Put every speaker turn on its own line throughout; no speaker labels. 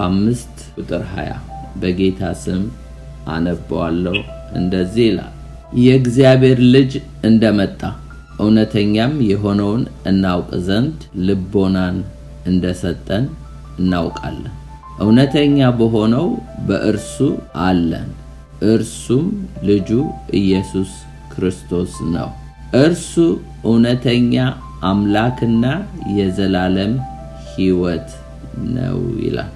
5 ቁጥር 20 በጌታ ስም አነባዋለሁ። እንደዚህ ይላል፣ የእግዚአብሔር ልጅ እንደመጣ እውነተኛም የሆነውን እናውቅ ዘንድ ልቦናን እንደሰጠን እናውቃለን። እውነተኛ በሆነው በእርሱ አለን፣ እርሱም ልጁ ኢየሱስ ክርስቶስ ነው። እርሱ እውነተኛ አምላክና የዘላለም ሕይወት ነው ይላል።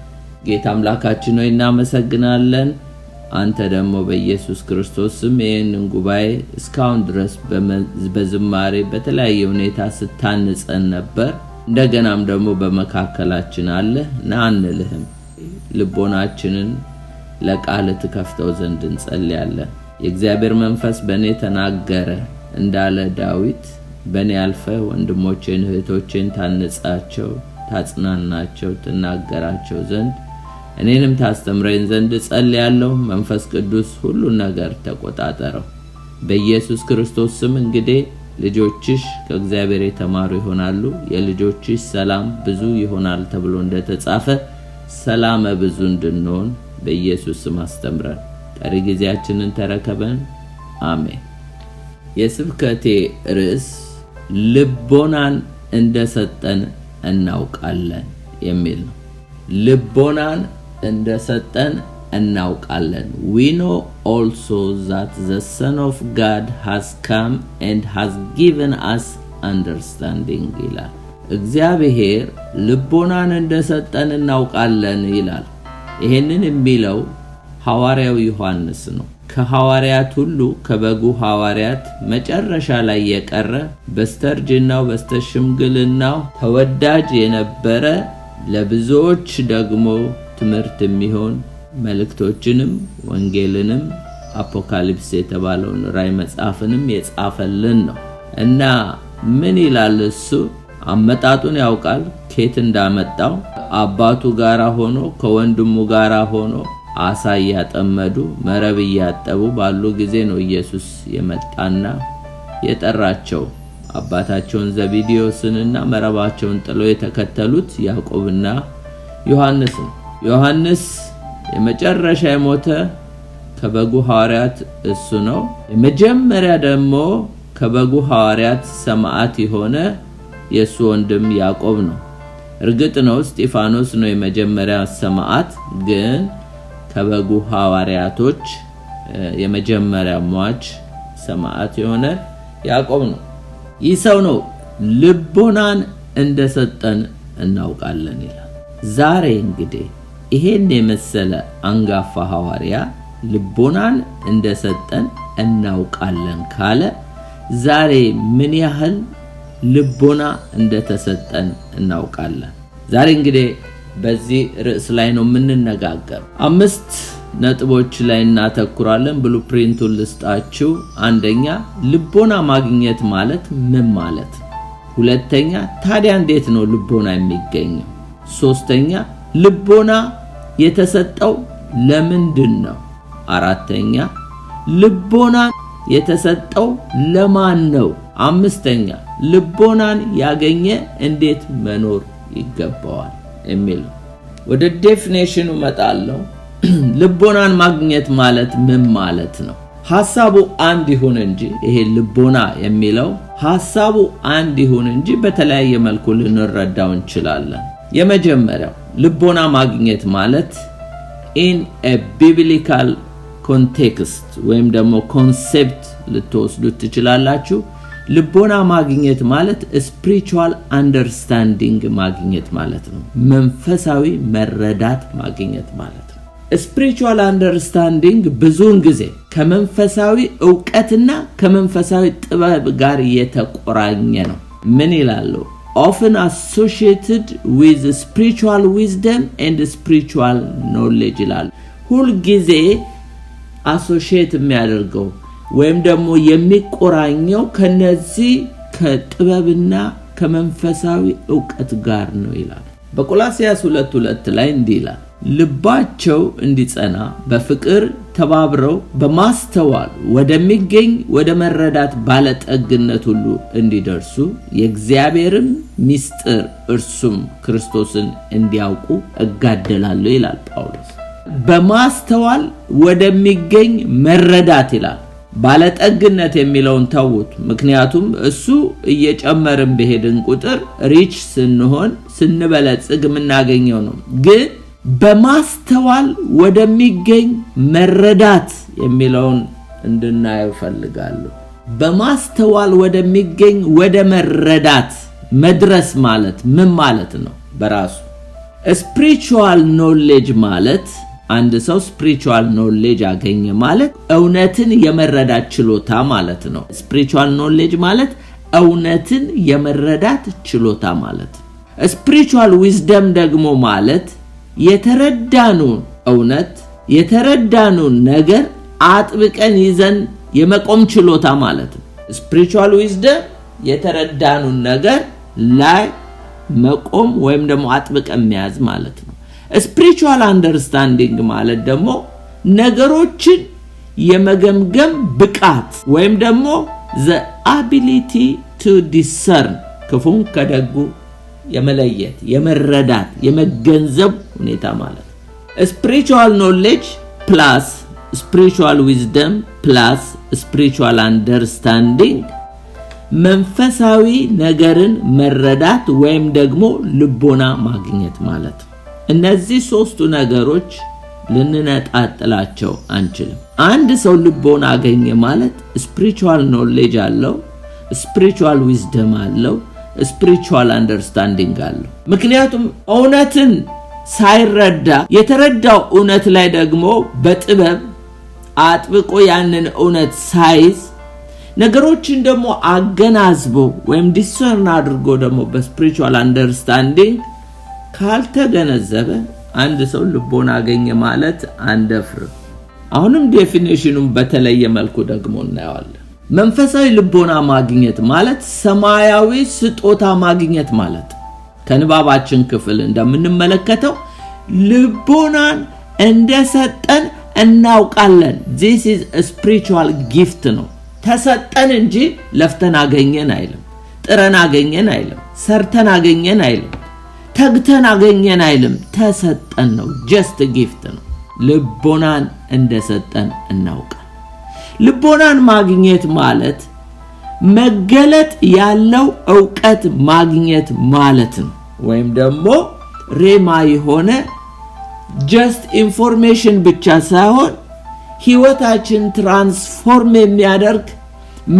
ጌታ አምላካችን ሆይ እናመሰግናለን። አንተ ደግሞ በኢየሱስ ክርስቶስ ስም ይህንን ጉባኤ እስካሁን ድረስ በዝማሬ በተለያየ ሁኔታ ስታንጸን ነበር። እንደገናም ደግሞ በመካከላችን አለ ና አንልህም። ልቦናችንን ለቃል ትከፍተው ዘንድ እንጸልያለን። የእግዚአብሔር መንፈስ በእኔ ተናገረ እንዳለ ዳዊት በእኔ አልፈ ወንድሞቼን እህቶቼን ታንጻቸው፣ ታጽናናቸው፣ ትናገራቸው ዘንድ እኔንም ታስተምረኝ ዘንድ ጸልያለሁ። መንፈስ ቅዱስ ሁሉን ነገር ተቆጣጠረው። በኢየሱስ ክርስቶስ ስም እንግዲህ ልጆችሽ ከእግዚአብሔር የተማሩ ይሆናሉ፣ የልጆችሽ ሰላም ብዙ ይሆናል ተብሎ እንደተጻፈ ሰላም ብዙ እንድንሆን በኢየሱስ ስም አስተምረን። ቀሪ ጊዜያችንን ተረከበን። አሜን። የስብከቴ ርዕስ ልቦናን እንደሰጠን እናውቃለን የሚል ነው። ልቦናን እንደሰጠን እናውቃለን። We know also that the Son of God has come and has given us understanding ይላል። እግዚአብሔር ልቦናን እንደሰጠን እናውቃለን ይላል። ይሄንን የሚለው ሐዋርያው ዮሐንስ ነው። ከሐዋርያት ሁሉ ከበጉ ሐዋርያት መጨረሻ ላይ የቀረ በስተርጅናው በስተሽምግልናው ተወዳጅ የነበረ ለብዙዎች ደግሞ ትምህርት የሚሆን መልእክቶችንም ወንጌልንም አፖካሊፕስ የተባለውን ራእይ መጽሐፍንም የጻፈልን ነው እና ምን ይላል እሱ? አመጣጡን ያውቃል። ከየት እንዳመጣው አባቱ ጋራ ሆኖ ከወንድሙ ጋራ ሆኖ አሳ ያጠመዱ መረብ ያጠቡ ባሉ ጊዜ ነው ኢየሱስ የመጣና የጠራቸው። አባታቸውን ዘብዴዎስንና መረባቸውን ጥለው የተከተሉት ያዕቆብና ዮሐንስ ነው። ዮሐንስ የመጨረሻ የሞተ ከበጉ ሐዋርያት እሱ ነው። የመጀመሪያ ደግሞ ከበጉ ሐዋርያት ሰማዕት የሆነ የሱ ወንድም ያዕቆብ ነው። እርግጥ ነው እስጢፋኖስ ነው የመጀመሪያ ሰማዕት፣ ግን ከበጉ ሐዋርያቶች የመጀመሪያ ሟች ሰማዕት የሆነ ያዕቆብ ነው። ይህ ሰው ነው ልቦናን እንደሰጠን እናውቃለን ይላል። ዛሬ እንግዲህ ይሄን የመሰለ አንጋፋ ሐዋርያ ልቦናን እንደሰጠን እናውቃለን ካለ ዛሬ ምን ያህል ልቦና እንደተሰጠን እናውቃለን? ዛሬ እንግዲህ በዚህ ርዕስ ላይ ነው የምንነጋገር። 5 ነጥቦች ላይ እናተኩራለን። ብሉፕሪንቱን ልስጣችሁ። አንደኛ ልቦና ማግኘት ማለት ምን ማለት? ሁለተኛ ታዲያ እንዴት ነው ልቦና የሚገኘው? ሶስተኛ ልቦና የተሰጠው ለምንድን ነው? አራተኛ ልቦና የተሰጠው ለማን ነው? አምስተኛ ልቦናን ያገኘ እንዴት መኖር ይገባዋል የሚል። ወደ ዴፊኒሽኑ መጣለው። ልቦናን ማግኘት ማለት ምን ማለት ነው? ሐሳቡ አንድ ይሁን እንጂ ይሄ ልቦና የሚለው ሐሳቡ አንድ ይሁን እንጂ በተለያየ መልኩ ልንረዳው እንችላለን። የመጀመሪያው ልቦና ማግኘት ማለት in a biblical context ወይም ደግሞ ኮንሴፕት ልትወስዱት ትችላላችሁ። ልቦና ማግኘት ማለት spiritual understanding ማግኘት ማለት ነው። መንፈሳዊ መረዳት ማግኘት ማለት ነው። spiritual understanding ብዙውን ጊዜ ከመንፈሳዊ ዕውቀትና ከመንፈሳዊ ጥበብ ጋር የተቆራኘ ነው። ምን ይላሉ? often associated with spiritual wisdom and spiritual knowledge ይላሉ። ሁሉ ጊዜ associate የሚያደርገው ወይም ደግሞ የሚቆራኘው ከነዚህ ከጥበብና ከመንፈሳዊ ዕውቀት ጋር ነው ይላል። በቆላስይስ 2:2 ላይ እንዲህ ይላል፣ ልባቸው እንዲጸና በፍቅር ተባብረው በማስተዋል ወደሚገኝ ወደ መረዳት ባለጠግነት ሁሉ እንዲደርሱ የእግዚአብሔርን ምስጢር እርሱም ክርስቶስን እንዲያውቁ እጋደላለሁ ይላል ጳውሎስ። በማስተዋል ወደሚገኝ መረዳት ይላል። ባለጠግነት የሚለውን ተውት፣ ምክንያቱም እሱ እየጨመርን በሄድን ቁጥር ሪች ስንሆን ስንበለጽግ የምናገኘው ነው። ግን በማስተዋል ወደሚገኝ መረዳት የሚለውን እንድናየው ፈልጋለሁ። በማስተዋል ወደሚገኝ ወደ መረዳት መድረስ ማለት ምን ማለት ነው? በራሱ ስፒሪቹዋል ኖሌጅ ማለት አንድ ሰው ስፒሪቹዋል ኖሌጅ አገኘ ማለት እውነትን የመረዳት ችሎታ ማለት ነው። ስፒሪቹዋል ኖሌጅ ማለት እውነትን የመረዳት ችሎታ ማለት ነው። ስፒሪቹዋል ዊዝደም ደግሞ ማለት የተረዳነውን እውነት የተረዳነውን ነገር አጥብቀን ይዘን የመቆም ችሎታ ማለት ነው። ስፒሪቹዋል ዊዝደም የተረዳነውን ነገር ላይ መቆም ወይም ደግሞ አጥብቀን መያዝ ማለት ነው። ስፒሪቹዋል አንደርስታንዲንግ ማለት ደግሞ ነገሮችን የመገምገም ብቃት ወይም ደግሞ the ability to discern ክፉን ከደጉ የመለየት የመረዳት የመገንዘብ ሁኔታ ማለት ነው። ስፒሪቹዋል ኖሌጅ ፕላስ ስፒሪቹዋል ዊዝደም ፕላስ ስፒሪቹዋል አንደርስታንዲንግ መንፈሳዊ ነገርን መረዳት ወይም ደግሞ ልቦና ማግኘት ማለት ነው። እነዚህ ሶስቱ ነገሮች ልንነጣጥላቸው አንችልም። አንድ ሰው ልቦና አገኘ ማለት ስፒሪቹዋል ኖሌጅ አለው፣ ስፒሪቹዋል ዊዝደም አለው፣ ስፒሪቹዋል አንደርስታንዲንግ አለው። ምክንያቱም እውነትን ሳይረዳ የተረዳው እውነት ላይ ደግሞ በጥበብ አጥብቆ ያንን እውነት ሳይዝ ነገሮችን ደግሞ አገናዝቦ ወይም ዲሰርን አድርጎ ደግሞ በስፒሪቹዋል አንደርስታንዲንግ ካልተገነዘበ አንድ ሰው ልቦና አገኘ ማለት አንደፍር። አሁንም ዴፊኒሽኑን በተለየ መልኩ ደግሞ እናየዋለን። መንፈሳዊ ልቦና ማግኘት ማለት ሰማያዊ ስጦታ ማግኘት ማለት ከንባባችን ክፍል እንደምንመለከተው ልቦናን እንደሰጠን እናውቃለን። this is a spiritual gift ነው። ተሰጠን እንጂ ለፍተን አገኘን አይልም፣ ጥረን አገኘን አይልም፣ ሰርተን አገኘን አይልም፣ ተግተን አገኘን አይልም። ተሰጠን ነው። just a gift ነው። ልቦናን እንደሰጠን እናውቃለን። ልቦናን ማግኘት ማለት መገለጥ ያለው ዕውቀት ማግኘት ማለት ነው። ወይም ደግሞ ሬማ የሆነ just information ብቻ ሳይሆን ህይወታችን ትራንስፎርም የሚያደርግ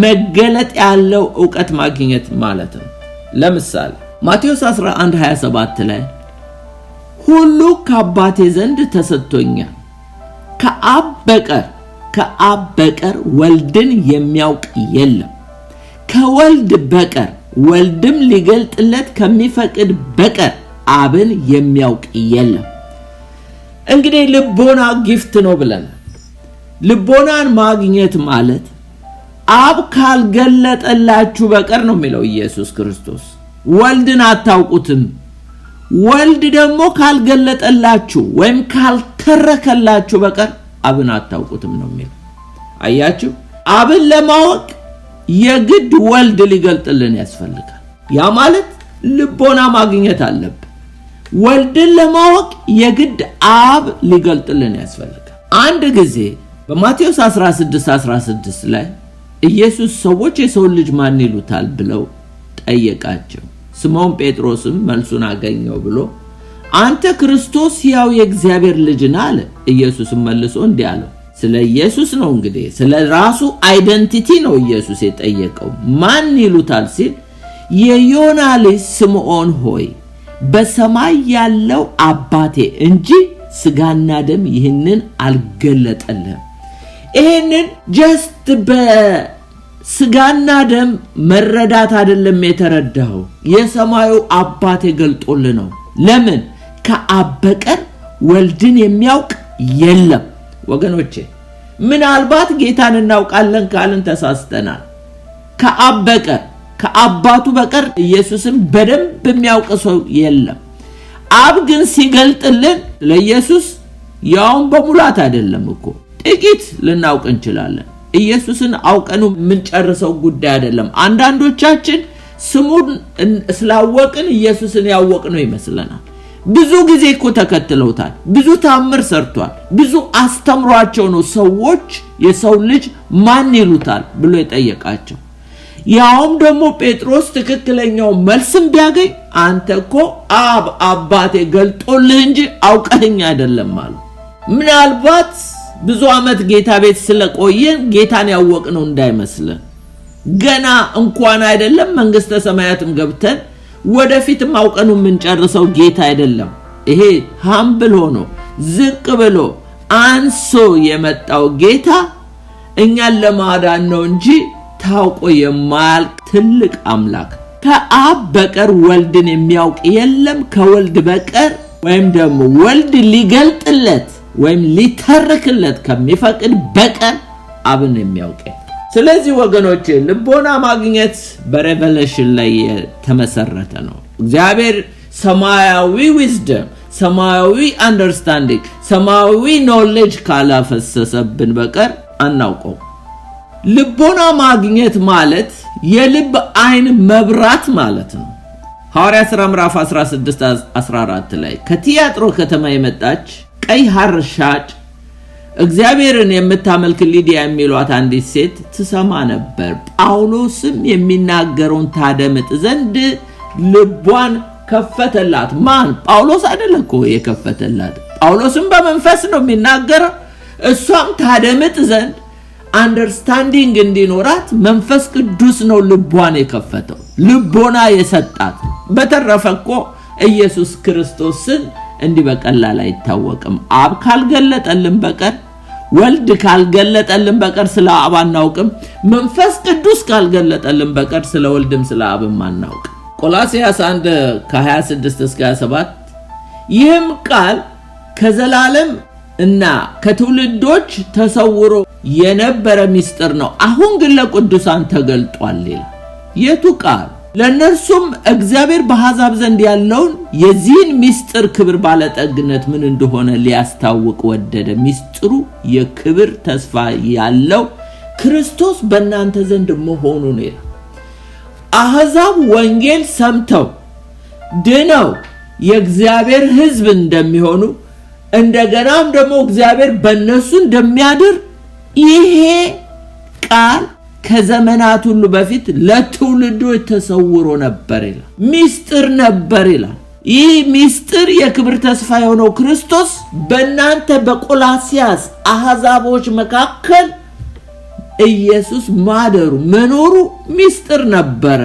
መገለጥ ያለው ዕውቀት ማግኘት ማለት ነው። ለምሳሌ ማቴዎስ 11:27 ላይ ሁሉ ከአባቴ ዘንድ ተሰጥቶኛል፣ ከአብ በቀር ወልድን የሚያውቅ የለም፣ ከወልድ በቀር ወልድም ሊገልጥለት ከሚፈቅድ በቀር አብን የሚያውቅ የለም። እንግዲህ ልቦና ጊፍት ነው ብለናል። ልቦናን ማግኘት ማለት አብ ካልገለጠላችሁ በቀር ነው የሚለው ኢየሱስ ክርስቶስ። ወልድን አታውቁትም፣ ወልድ ደግሞ ካልገለጠላችሁ ወይም ካልተረከላችሁ በቀር አብን አታውቁትም ነው የሚለው። አያችሁ፣ አብን ለማወቅ የግድ ወልድ ሊገልጥልን ያስፈልጋል። ያ ማለት ልቦና ማግኘት አለብን። ወልድን ለማወቅ የግድ አብ ሊገልጥልን ያስፈልጋል። አንድ ጊዜ በማቴዎስ 16:16 ላይ ኢየሱስ ሰዎች የሰው ልጅ ማን ይሉታል ብለው ጠየቃቸው። ስምዖን ጴጥሮስም መልሱን አገኘው ብሎ አንተ ክርስቶስ ሕያው የእግዚአብሔር ልጅ ነህ አለ። ኢየሱስም መልሶ እንዲህ አለው። ስለ ኢየሱስ ነው እንግዲህ ስለ ራሱ አይደንቲቲ ነው ኢየሱስ የጠየቀው። ማን ይሉታል ሲል የዮና ልጅ ስምዖን ሆይ በሰማይ ያለው አባቴ እንጂ ስጋና ደም ይህንን አልገለጠልህም። ይህንን just በስጋና ደም መረዳት አይደለም የተረዳው፣ የሰማዩ አባቴ ገልጦልህ ነው። ለምን? ከአብ በቀር ወልድን የሚያውቅ የለም። ወገኖቼ ምናልባት ጌታን እናውቃለን ካልን ተሳስተናል። ከአብ በቀር ከአባቱ በቀር ኢየሱስን በደንብ የሚያውቅ ሰው የለም። አብ ግን ሲገልጥልን ለኢየሱስ ያውን በሙላት አይደለም እኮ ጥቂት ልናውቅ እንችላለን። ኢየሱስን አውቀኑ ምንጨርሰው ጉዳይ አይደለም። አንዳንዶቻችን ስሙን ስላወቅን ኢየሱስን ያወቅነው ይመስለናል። ብዙ ጊዜ እኮ ተከትለውታል። ብዙ ታምር ሰርቷል። ብዙ አስተምሯቸው ነው ሰዎች የሰው ልጅ ማን ይሉታል ብሎ የጠየቃቸው። ያውም ደግሞ ጴጥሮስ ትክክለኛው መልስም ቢያገኝ አንተ እኮ አባቴ ገልጦልህ እንጂ አውቀኸኝ አይደለም አሉ። ምናልባት ብዙ አመት ጌታ ቤት ስለቆየን ጌታን ያወቅነው እንዳይመስልን። ገና እንኳን አይደለም መንግስተ ሰማያትም ገብተን ወደፊትም አውቀነው ምንጨርሰው ጌታ አይደለም። ይሄ ሃምብል ሆኖ ዝቅ ብሎ አንሶ የመጣው ጌታ እኛን ለማዳን ነው እንጂ ታውቆ የማያልቅ ትልቅ አምላክ። ከአብ በቀር ወልድን የሚያውቅ የለም፣ ከወልድ በቀር ወይም ደግሞ ወልድ ሊገልጥለት ወይም ሊተርክለት ከሚፈቅድ በቀር አብን የሚያውቅ። ስለዚህ ወገኖቼ ልቦና ማግኘት በሬቨሌሽን ላይ የተመሰረተ ነው። እግዚአብሔር ሰማያዊ ዊዝደም፣ ሰማያዊ አንደርስታንዲንግ፣ ሰማያዊ ኖሌጅ ካላፈሰሰብን በቀር አናውቀው። ልቦና ማግኘት ማለት የልብ አይን መብራት ማለት ነው። ሐዋርያት ሥራ ምዕራፍ 16-14 ላይ ከቲያጥሮ ከተማ የመጣች ቀይ ሐር ሻጭ እግዚአብሔርን የምታመልክ ሊዲያ የሚሏት አንዲት ሴት ትሰማ ነበር። ጳውሎስም የሚናገረውን ታደምጥ ዘንድ ልቧን ከፈተላት። ማን? ጳውሎስ አይደለም እኮ የከፈተላት። ጳውሎስም በመንፈስ ነው የሚናገረው። እሷም ታደምጥ ዘንድ አንደርስታንዲንግ እንዲኖራት መንፈስ ቅዱስ ነው ልቧን የከፈተው፣ ልቦና የሰጣት። በተረፈ እኮ ኢየሱስ ክርስቶስን እንዲህ በቀላል አይታወቅም። አብ ካልገለጠልን በቀር፣ ወልድ ካልገለጠልን በቀር ስለ አብ አናውቅም። መንፈስ ቅዱስ ካልገለጠልን በቀር ስለ ወልድም ስለ አብም አናውቅ። ቆላስይስ 1:26-27 ይህም ቃል ከዘላለም እና ከትውልዶች ተሰውሮ የነበረ ምስጢር ነው፣ አሁን ግን ለቅዱሳን ተገልጧል ይላል። የቱ ቃል? ለነርሱም እግዚአብሔር በአሕዛብ ዘንድ ያለውን የዚህን ምስጢር ክብር ባለጠግነት ምን እንደሆነ ሊያስታውቅ ወደደ። ምስጢሩ የክብር ተስፋ ያለው ክርስቶስ በእናንተ ዘንድ መሆኑ ነው ይላል። አሕዛብ ወንጌል ሰምተው ድነው የእግዚአብሔር ሕዝብ እንደሚሆኑ እንደገናም ደግሞ እግዚአብሔር በእነሱ እንደሚያድር ይሄ ቃል ከዘመናት ሁሉ በፊት ለትውልዶች ተሰውሮ ነበር ይላል። ምስጢር ነበር ይላል። ይህ ምስጢር የክብር ተስፋ የሆነው ክርስቶስ በእናንተ በቆላስይስ አሕዛቦች መካከል ኢየሱስ ማደሩ መኖሩ ምስጢር ነበረ፣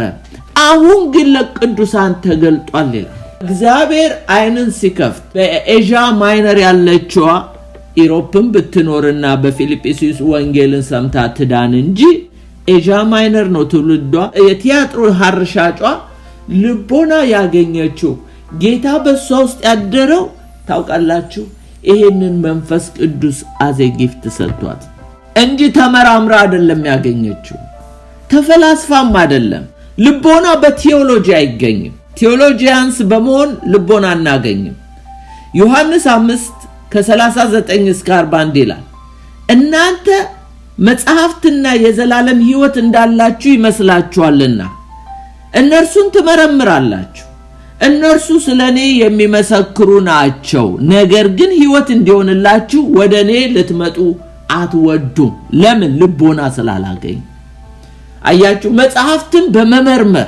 አሁን ግን ለቅዱሳን ተገልጧል ይላል። እግዚአብሔር አይንን ሲከፍት በኤዥያ ማይነር ያለችዋ ኢሮፕን ብትኖርና በፊልጵስዩስ ወንጌልን ሰምታ ትዳን እንጂ ኤዥያ ማይነር ነው ትውልዷ። የቲያጥሮ ሐር ሻጯ ልቦና ያገኘችው ጌታ በሷ ውስጥ ያደረው ታውቃላችሁ፣ ይሄንን መንፈስ ቅዱስ አዘ ጊፍት ሰጥቷት እንጂ ተመራምራ አይደለም ያገኘችው፣ ተፈላስፋም አይደለም። ልቦና በቲዮሎጂ አይገኝም። ቴዎሎጂያንስ በመሆን ልቦና እናገኝም። ዮሐንስ 5:39-41 ይላል እናንተ መጽሐፍትና የዘላለም ሕይወት እንዳላችሁ ይመስላችኋልና እነርሱን ትመረምራላችሁ። እነርሱ ስለኔ የሚመሰክሩ ናቸው፣ ነገር ግን ሕይወት እንዲሆንላችሁ ወደኔ ልትመጡ አትወዱም። ለምን? ልቦና ስላላገኝ። አያችሁ፣ መጽሐፍትን በመመርመር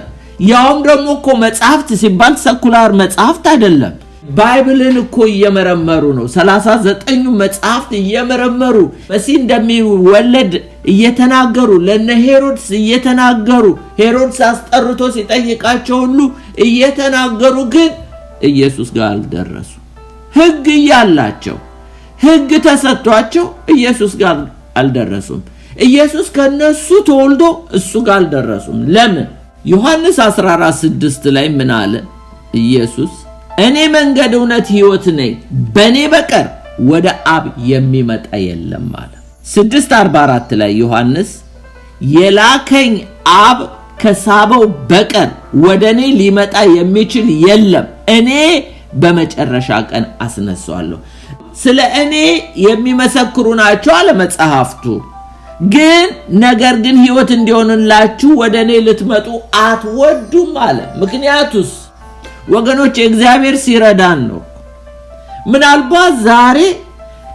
ያውም ደግሞ እኮ መጽሐፍት ሲባል ሰኩላር መጽሐፍት አይደለም። ባይብልን እኮ እየመረመሩ ነው። 39 መጽሐፍት እየመረመሩ መሲህ እንደሚወለድ እየተናገሩ ለነ ሄሮድስ እየተናገሩ ሄሮድስ አስጠርቶ ሲጠይቃቸው ሁሉ እየተናገሩ ግን ኢየሱስ ጋር አልደረሱ። ሕግ ያላቸው ሕግ ተሰጥቷቸው ኢየሱስ ጋር አልደረሱም። ኢየሱስ ከነሱ ተወልዶ እሱ ጋር አልደረሱም። ለምን? ዮሐንስ 14:6 ላይ ምን አለ ኢየሱስ? እኔ መንገድ እውነት ሕይወት ነኝ፣ በኔ በቀር ወደ አብ የሚመጣ የለም አለ። 6:44 ላይ ዮሐንስ የላከኝ አብ ከሳበው በቀር ወደኔ ሊመጣ የሚችል የለም፣ እኔ በመጨረሻ ቀን አስነሳዋለሁ። ስለ እኔ የሚመሰክሩ ናቸው አለ መጽሐፍቱ። ግን ነገር ግን ሕይወት እንዲሆንላችሁ ወደ እኔ ልትመጡ አትወዱም አለ። ምክንያቱስ ወገኖች እግዚአብሔር ሲረዳን ነው። ምናልባት ዛሬ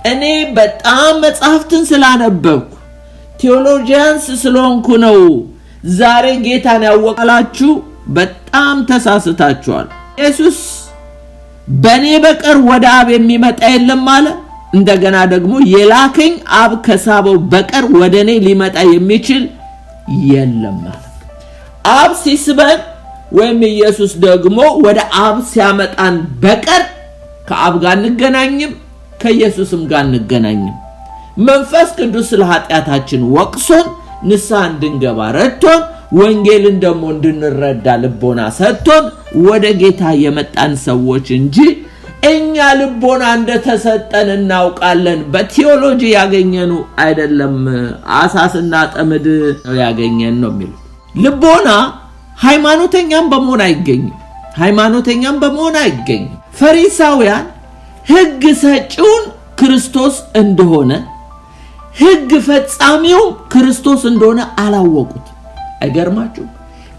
እኔ በጣም መጽሐፍትን ስላነበብኩ ቴዎሎጂያንስ ስለሆንኩ ነው ዛሬ ጌታን ያወቃላችሁ በጣም ተሳስታችኋል። ኢየሱስ በእኔ በቀር ወደ አብ የሚመጣ የለም አለ። እንደገና ደግሞ የላከኝ አብ ከሳበው በቀር ወደ እኔ ሊመጣ የሚችል የለም አለ። አብ ሲስበን ወይም ኢየሱስ ደግሞ ወደ አብ ሲያመጣን በቀር ከአብ ጋር እንገናኝም ከኢየሱስም ጋር እንገናኝም። መንፈስ ቅዱስ ስለ ኃጢአታችን ወቅሶን ንስሐ እንድንገባ ረድቶን ወንጌልን ደግሞ እንድንረዳ ልቦና ሰጥቶን ወደ ጌታ የመጣን ሰዎች እንጂ እኛ ልቦና እንደተሰጠን እናውቃለን። በቲዮሎጂ ያገኘኑ አይደለም። አሳስና ጠምድ ነው ያገኘን ነው የሚሉት። ልቦና ሃይማኖተኛም በመሆን አይገኝም። ፈሪሳውያን ሕግ ሰጪውን ክርስቶስ እንደሆነ ሕግ ፈጻሚው ክርስቶስ እንደሆነ አላወቁት። አይገርማችሁ?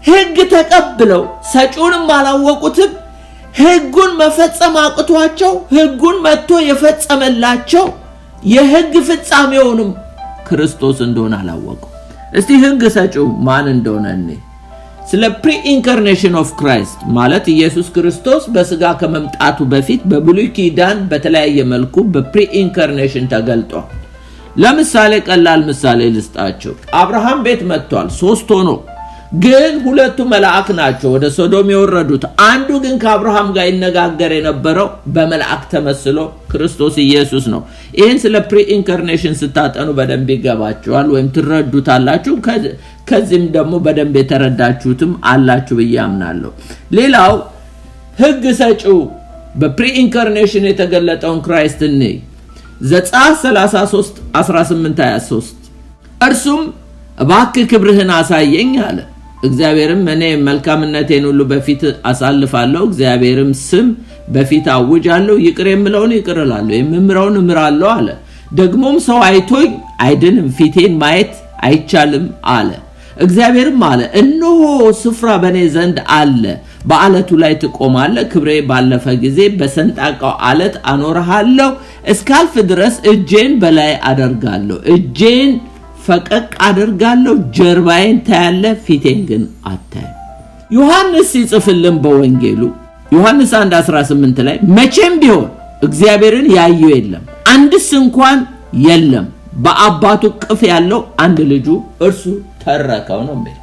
ሕግ ተቀብለው ሰጪውንም አላወቁትም። ሕጉን መፈጸም አቅቷቸው ሕጉን መጥቶ የፈጸመላቸው የሕግ ፍጻሜውንም ክርስቶስ እንደሆነ አላወቁ። እስቲ ሕግ ሰጪው ማን እንደሆነ እኔ ስለ ፕሪ-ኢንካርኔሽን ኦፍ ክራይስት ማለት ኢየሱስ ክርስቶስ በስጋ ከመምጣቱ በፊት በብሉይ ኪዳን በተለያየ መልኩ በፕሪ-ኢንካርኔሽን ተገልጧል። ለምሳሌ ቀላል ምሳሌ ልስጣቸው። አብርሃም ቤት መጥቷል 3 ሆኖ፣ ግን 2 መልአክ ናቸው ወደ ሶዶም የወረዱት። አንዱ ግን ከአብርሃም ጋር ይነጋገር የነበረው በመልአክ ተመስሎ ክርስቶስ ኢየሱስ ነው። ይህን ስለ ፕሪ-ኢንካርኔሽን ስታጠኑ በደንብ ይገባችኋል ወይም ትረዱታላችሁ። ከዚህም ደግሞ በደንብ የተረዳችሁትም አላችሁ ብዬ አምናለሁ። ሌላው ሕግ ሰጪው በፕሪ-ኢንካርኔሽን የተገለጠውን ክራይስትን ዘጸአት 33:18-23 እርሱም እባክህ ክብርህን አሳየኝ አለ። እግዚአብሔርም እኔ መልካምነቴን ሁሉ በፊት አሳልፋለሁ፣ እግዚአብሔርም ስም በፊት አውጃለሁ፣ ይቅር የምለውን ይቅር እላለሁ፣ የምምረውን እምራለሁ አለ። ደግሞም ሰው አይቶኝ አይድንም፣ ፊቴን ማየት አይቻልም አለ። እግዚአብሔርም አለ እነሆ ስፍራ በእኔ ዘንድ አለ፣ በአለቱ ላይ ትቆማለህ፣ ክብሬ ባለፈ ጊዜ በሰንጣቃው አለት አኖርሃለሁ፣ እስካልፍ ድረስ እጄን በላይ አደርጋለሁ፣ እጄን ፈቀቅ አደርጋለሁ፣ ጀርባዬን ታያለህ፣ ፊቴን ግን አታይም። ዮሐንስ ሲጽፍልን በወንጌሉ ዮሐንስ 1:18 ላይ መቼም ቢሆን እግዚአብሔርን ያየው የለም አንድስ እንኳን የለም፣ በአባቱ ቅፍ ያለው አንድ ልጁ እርሱ ተረከው ነው የሚል።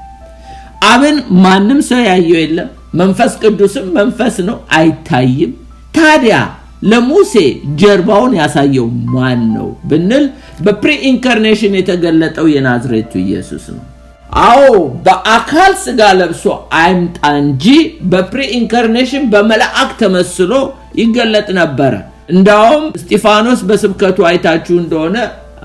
አብን ማንም ሰው ያየው የለም፣ መንፈስ ቅዱስም መንፈስ ነው አይታይም። ታዲያ ለሙሴ ጀርባውን ያሳየው ማን ነው ብንል በፕሪ-ኢንካርኔሽን የተገለጠው የናዝሬቱ ኢየሱስ ነው። አዎ በአካል ስጋ ለብሶ አይምጣ እንጂ በፕሪ-ኢንካርኔሽን በመልአክ ተመስሎ ይገለጥ ነበር። እንዳውም እስጢፋኖስ በስብከቱ አይታችሁ እንደሆነ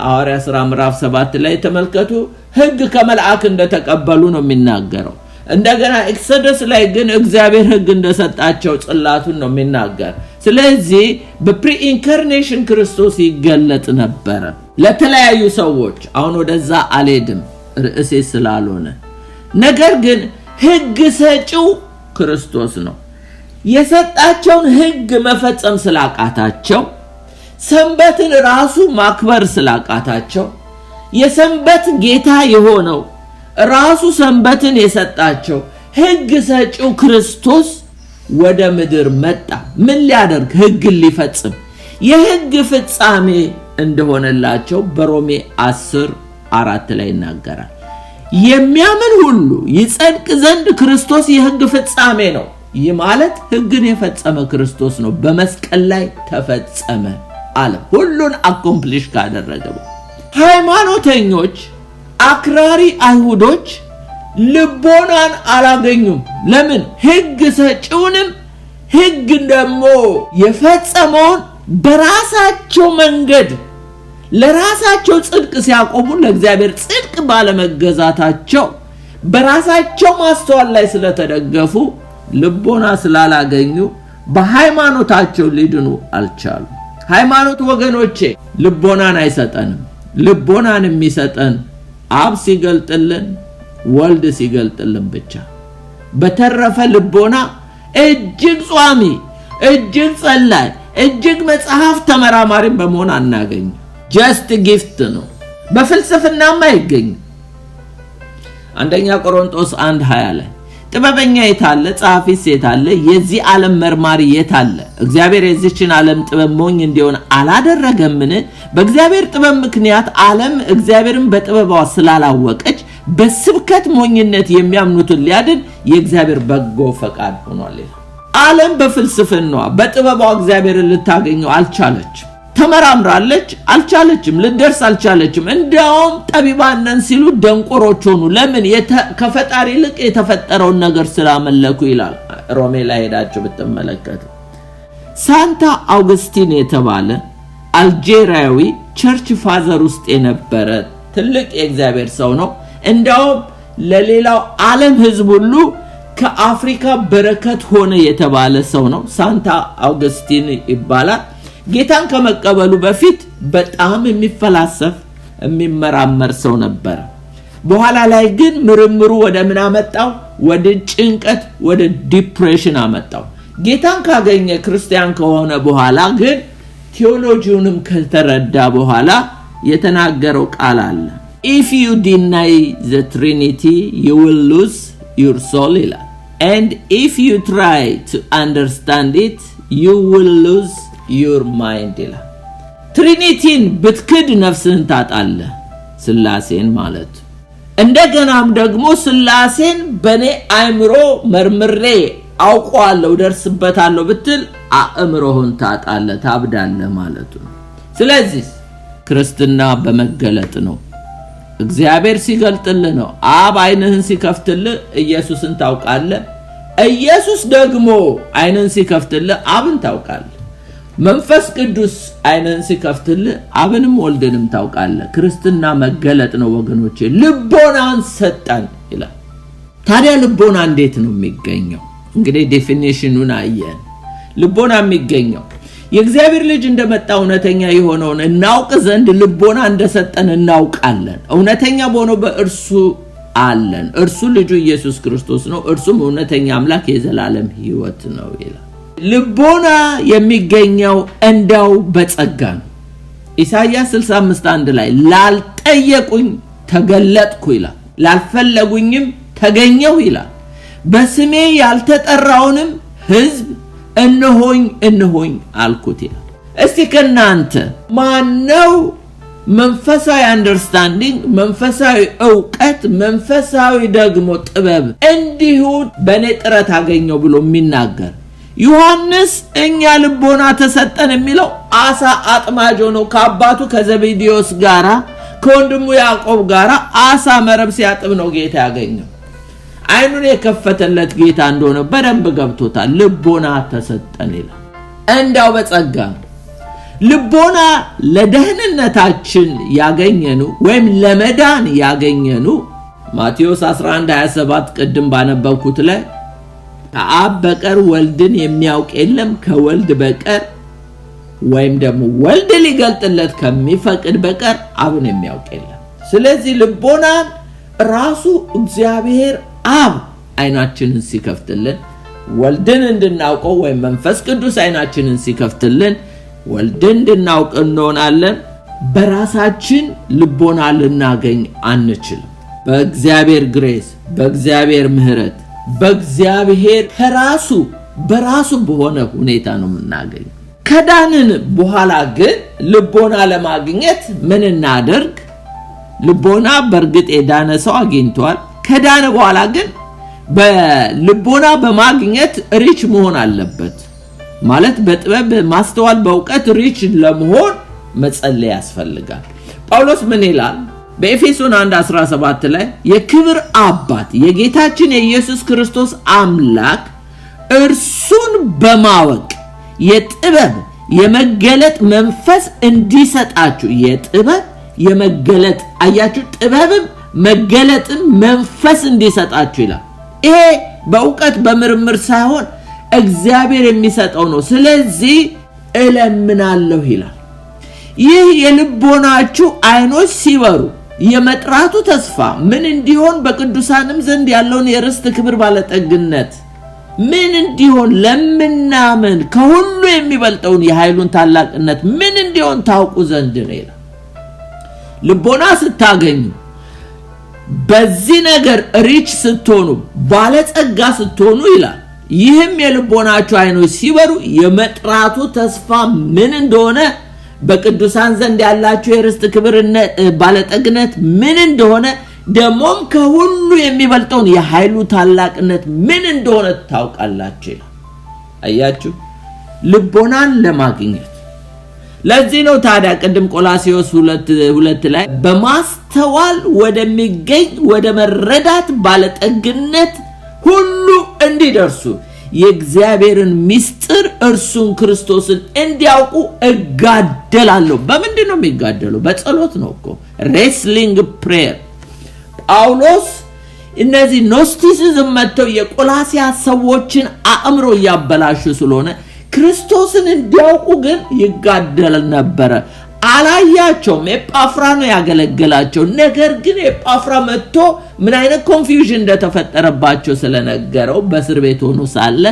ሐዋርያት ሥራ ምዕራፍ 7 ላይ ተመልከቱ፣ ሕግ ከመልአክ እንደተቀበሉ ነው የሚናገረው። እንደገና ኤክሶደስ ላይ ግን እግዚአብሔር ሕግ እንደሰጣቸው ጽላቱን ነው የሚናገር። ስለዚህ በፕሪ-ኢንካርኔሽን ክርስቶስ ይገለጥ ነበር ለተለያዩ ሰዎች። አሁን ወደዛ አልሄድም ርዕሴ ስላልሆነ። ነገር ግን ሕግ ሰጪው ክርስቶስ ነው። የሰጣቸውን ሕግ መፈጸም ስላቃታቸው፣ ሰንበትን ራሱ ማክበር ስላቃታቸው፣ የሰንበት ጌታ የሆነው ራሱ ሰንበትን የሰጣቸው ሕግ ሰጪው ክርስቶስ ወደ ምድር መጣ። ምን ሊያደርግ? ሕግን ሊፈጽም፣ የሕግ ፍጻሜ እንደሆነላቸው በሮሜ 10:4 ላይ ይናገራል። የሚያምን ሁሉ ይጸድቅ ዘንድ ክርስቶስ የሕግ ፍጻሜ ነው። ይህ ማለት ሕግን የፈጸመ ክርስቶስ ነው። በመስቀል ላይ ተፈጸመ አለ። ሁሉን አኮምፕሊሽ ካደረገ ሃይማኖተኞች አክራሪ አይሁዶች ልቦናን አላገኙም። ለምን? ሕግ ሰጪውንም ሕግ ደግሞ የፈጸመውን በራሳቸው መንገድ ለራሳቸው ጽድቅ ሲያቆሙ ለእግዚአብሔር ጽድቅ ባለመገዛታቸው በራሳቸው ማስተዋል ላይ ስለተደገፉ ልቦና ስላላገኙ በሃይማኖታቸው ሊድኑ አልቻሉ። ሃይማኖት ወገኖቼ ልቦናን አይሰጠንም። ልቦናን የሚሰጠን አብ ሲገልጥልን ወልድ ሲገልጥልን ብቻ። በተረፈ ልቦና እጅግ ጿሚ፣ እጅግ ጸላይ፣ እጅግ መጽሐፍ ተመራማሪ በመሆን አናገኝ። ጀስት ጊፍት ነው። በፍልስፍናም አይገኝ። አንደኛ ቆሮንቶስ 1:20 ላይ ጥበበኛ የታለ? ጻፊስ የታለ? የዚህ ዓለም መርማሪ የታለ? እግዚአብሔር የዚህችን ዓለም ጥበብ ሞኝ እንዲሆን አላደረገምን? በእግዚአብሔር ጥበብ ምክንያት ዓለም እግዚአብሔርን በጥበቧ ስላላወቀች በስብከት ሞኝነት የሚያምኑትን ሊያድን የእግዚአብሔር በጎ ፈቃድ ሆኗል። ዓለም በፍልስፍናዋ በጥበቧ እግዚአብሔርን ልታገኘው አልቻለች። ተመራምራለች፣ አልቻለችም። ልደርስ አልቻለችም። እንደውም ጠቢባን ነን ሲሉ ደንቆሮች ሆኑ። ለምን? ከፈጣሪ ይልቅ የተፈጠረውን ነገር ስላመለኩ ይላል ሮሜ ላይ ሄዳችሁ ብትመለከቱ። ሳንታ አውግስቲን የተባለ አልጄሪያዊ ቸርች ፋዘር ውስጥ የነበረ ትልቅ የእግዚአብሔር ሰው ነው። እንደውም ለሌላው ዓለም ህዝብ ሁሉ ከአፍሪካ በረከት ሆነ የተባለ ሰው ነው። ሳንታ አውግስቲን ይባላል። ጌታን ከመቀበሉ በፊት በጣም የሚፈላሰፍ የሚመራመር ሰው ነበር። በኋላ ላይ ግን ምርምሩ ወደ ምን አመጣው? ወደ ጭንቀት፣ ወደ ዲፕሬሽን አመጣው። ጌታን ካገኘ ክርስቲያን ከሆነ በኋላ ግን ቴዎሎጂውንም ከተረዳ በኋላ የተናገረው ቃል አለ። If you deny the Trinity, you will lose your soul. And if you try to understand it, you will lose your mind. ትሪኒቲን ብትክድ ነፍስህን ታጣለህ። ስላሴን ማለት እንደገናም ደግሞ ስላሴን በኔ አእምሮ መርምሬ አውቀዋለሁ ደርስበታለሁ ብትል አእምሮህን ታጣለህ፣ ታብዳለህ ማለት ነው። ስለዚህ ክርስትና በመገለጥ ነው። እግዚአብሔር ሲገልጥልህ ነው። አብ አይንህን ሲከፍትልህ ኢየሱስን ታውቃለህ። ኢየሱስ ደግሞ አይንህን ሲከፍትልህ አብን ታውቃለህ። መንፈስ ቅዱስ አይንህን ሲከፍትልህ አብንም ወልድንም ታውቃለህ። ክርስትና መገለጥ ነው ወገኖቼ። ልቦናን ሰጠን ይላል። ታዲያ ልቦና እንዴት ነው የሚገኘው? እንግዲህ ዴፊኒሽኑን አየን። ልቦና የሚገኘው የእግዚአብሔር ልጅ እንደመጣ እውነተኛ የሆነውን እናውቅ ዘንድ ልቦና እንደሰጠን እናውቃለን። እውነተኛ በሆነው በእርሱ አለን። እርሱ ልጁ ኢየሱስ ክርስቶስ ነው። እርሱም እውነተኛ አምላክ የዘላለም ሕይወት ነው ይላል። ልቦና የሚገኘው እንዳው በጸጋ ነው። ኢሳይያስ 65:1 ላይ ላልጠየቁኝ ተገለጥኩ ይላል፣ ላልፈለጉኝም ተገኘው ይላል። በስሜ ያልተጠራውንም ሕዝብ እነሆኝ እነሆኝ አልኩት ይላል። እስቲ ከናንተ ማነው መንፈሳዊ አንደርስታንዲንግ፣ መንፈሳዊ ዕውቀት፣ መንፈሳዊ ደግሞ ጥበብ እንዲሁ በኔ ጥረት አገኘው ብሎ የሚናገር? ዮሐንስ እኛ ልቦና ተሰጠን የሚለው አሳ አጥማጆ ነው። ከአባቱ ከዘቤዴዎስ ጋራ ከወንድሙ ያዕቆብ ጋራ አሳ መረብ ሲያጥብ ነው ጌታ ያገኘው። አይኑን የከፈተለት ጌታ እንደሆነ በደንብ ገብቶታል። ልቦና ተሰጠን ይላል። እንዳው በጸጋ ልቦና ለደህንነታችን ያገኘኑ ወይም ለመዳን ያገኘኑ ማቴዎስ 11:27 ቅድም ባነበብኩት ላይ ከአብ በቀር ወልድን የሚያውቅ የለም፣ ከወልድ በቀር ወይም ደግሞ ወልድ ሊገልጥለት ከሚፈቅድ በቀር አብን የሚያውቅ የለም። ስለዚህ ልቦናን ራሱ እግዚአብሔር አብ አይናችንን ሲከፍትልን ወልድን እንድናውቀው ወይም መንፈስ ቅዱስ አይናችንን ሲከፍትልን ወልድን እንድናውቅ እንሆናለን። በራሳችን ልቦና ልናገኝ አንችልም። በእግዚአብሔር ግሬስ፣ በእግዚአብሔር ምህረት፣ በእግዚአብሔር በራሱ በሆነ ሁኔታ ነው የምናገኝ። ከዳንን በኋላ ግን ልቦና ለማግኘት ምን እናደርግ? ልቦና በእርግጥ የዳነ ሰው አግኝቷል። ከዳነ በኋላ ግን በልቦና በማግኘት ሪች መሆን አለበት። ማለት በጥበብ ማስተዋል፣ በእውቀት ሪች ለመሆን መጸለይ ያስፈልጋል። ጳውሎስ ምን ይላል? በኤፌሶን 1:17 ላይ የክብር አባት የጌታችን የኢየሱስ ክርስቶስ አምላክ እርሱን በማወቅ የጥበብ የመገለጥ መንፈስ እንዲሰጣችሁ። የጥበብ የመገለጥ አያችሁ፣ ጥበብም መገለጥም መንፈስ እንዲሰጣችሁ ይላል። ይሄ በእውቀት በምርምር ሳይሆን እግዚአብሔር የሚሰጠው ነው። ስለዚህ እለምናለሁ ይላል። ይህ የልቦናችሁ አይኖች ሲበሩ የመጥራቱ ተስፋ ምን እንዲሆን በቅዱሳንም ዘንድ ያለውን የርስት ክብር ባለጠግነት ምን እንዲሆን ለምናምን ከሁሉ የሚበልጠውን የኃይሉን ታላቅነት ምን እንዲሆን ታውቁ ዘንድ ነው ይላል። ልቦና ስታገኙ በዚህ ነገር ሪች ስትሆኑ ባለጸጋ ስትሆኑ ይላል። ይህም የልቦናችሁ አይኖች ሲበሩ የመጥራቱ ተስፋ ምን እንደሆነ በቅዱሳን ዘንድ ያላችሁ የርስት ክብር ባለጠግነት ምን እንደሆነ ደሞም ከሁሉ የሚበልጠውን የኃይሉ ታላቅነት ምን እንደሆነ ታውቃላችሁ ይላል። አያችሁ ልቦናን ለማግኘት ለዚህ ነው ታዲያ ቅድም ቆላስይስ 2:2 ላይ በማስተዋል ወደሚገኝ ወደ መረዳት ባለጠግነት ሁሉ እንዲደርሱ የእግዚአብሔርን ምስጢር እርሱን ክርስቶስን እንዲያውቁ እጋደላለሁ። በምንድን ነው የሚጋደለው? በጸሎት ነው እኮ ሬስሊንግ ፕሬየር። ጳውሎስ እነዚህ ኖስቲሲዝም መጥተው የቆላስይስ ሰዎችን አእምሮ ያበላሹ ስለሆነ ክርስቶስን እንዲያውቁ ግን ይጋደል ነበር። አላያቸውም። ኤጳፍራ ነው ያገለገላቸው። ነገር ግን ኤጳፍራ መጥቶ ምን አይነት ኮንፊውዥን እንደተፈጠረባቸው ስለነገረው በእስር ቤት ሆኖ ሳለ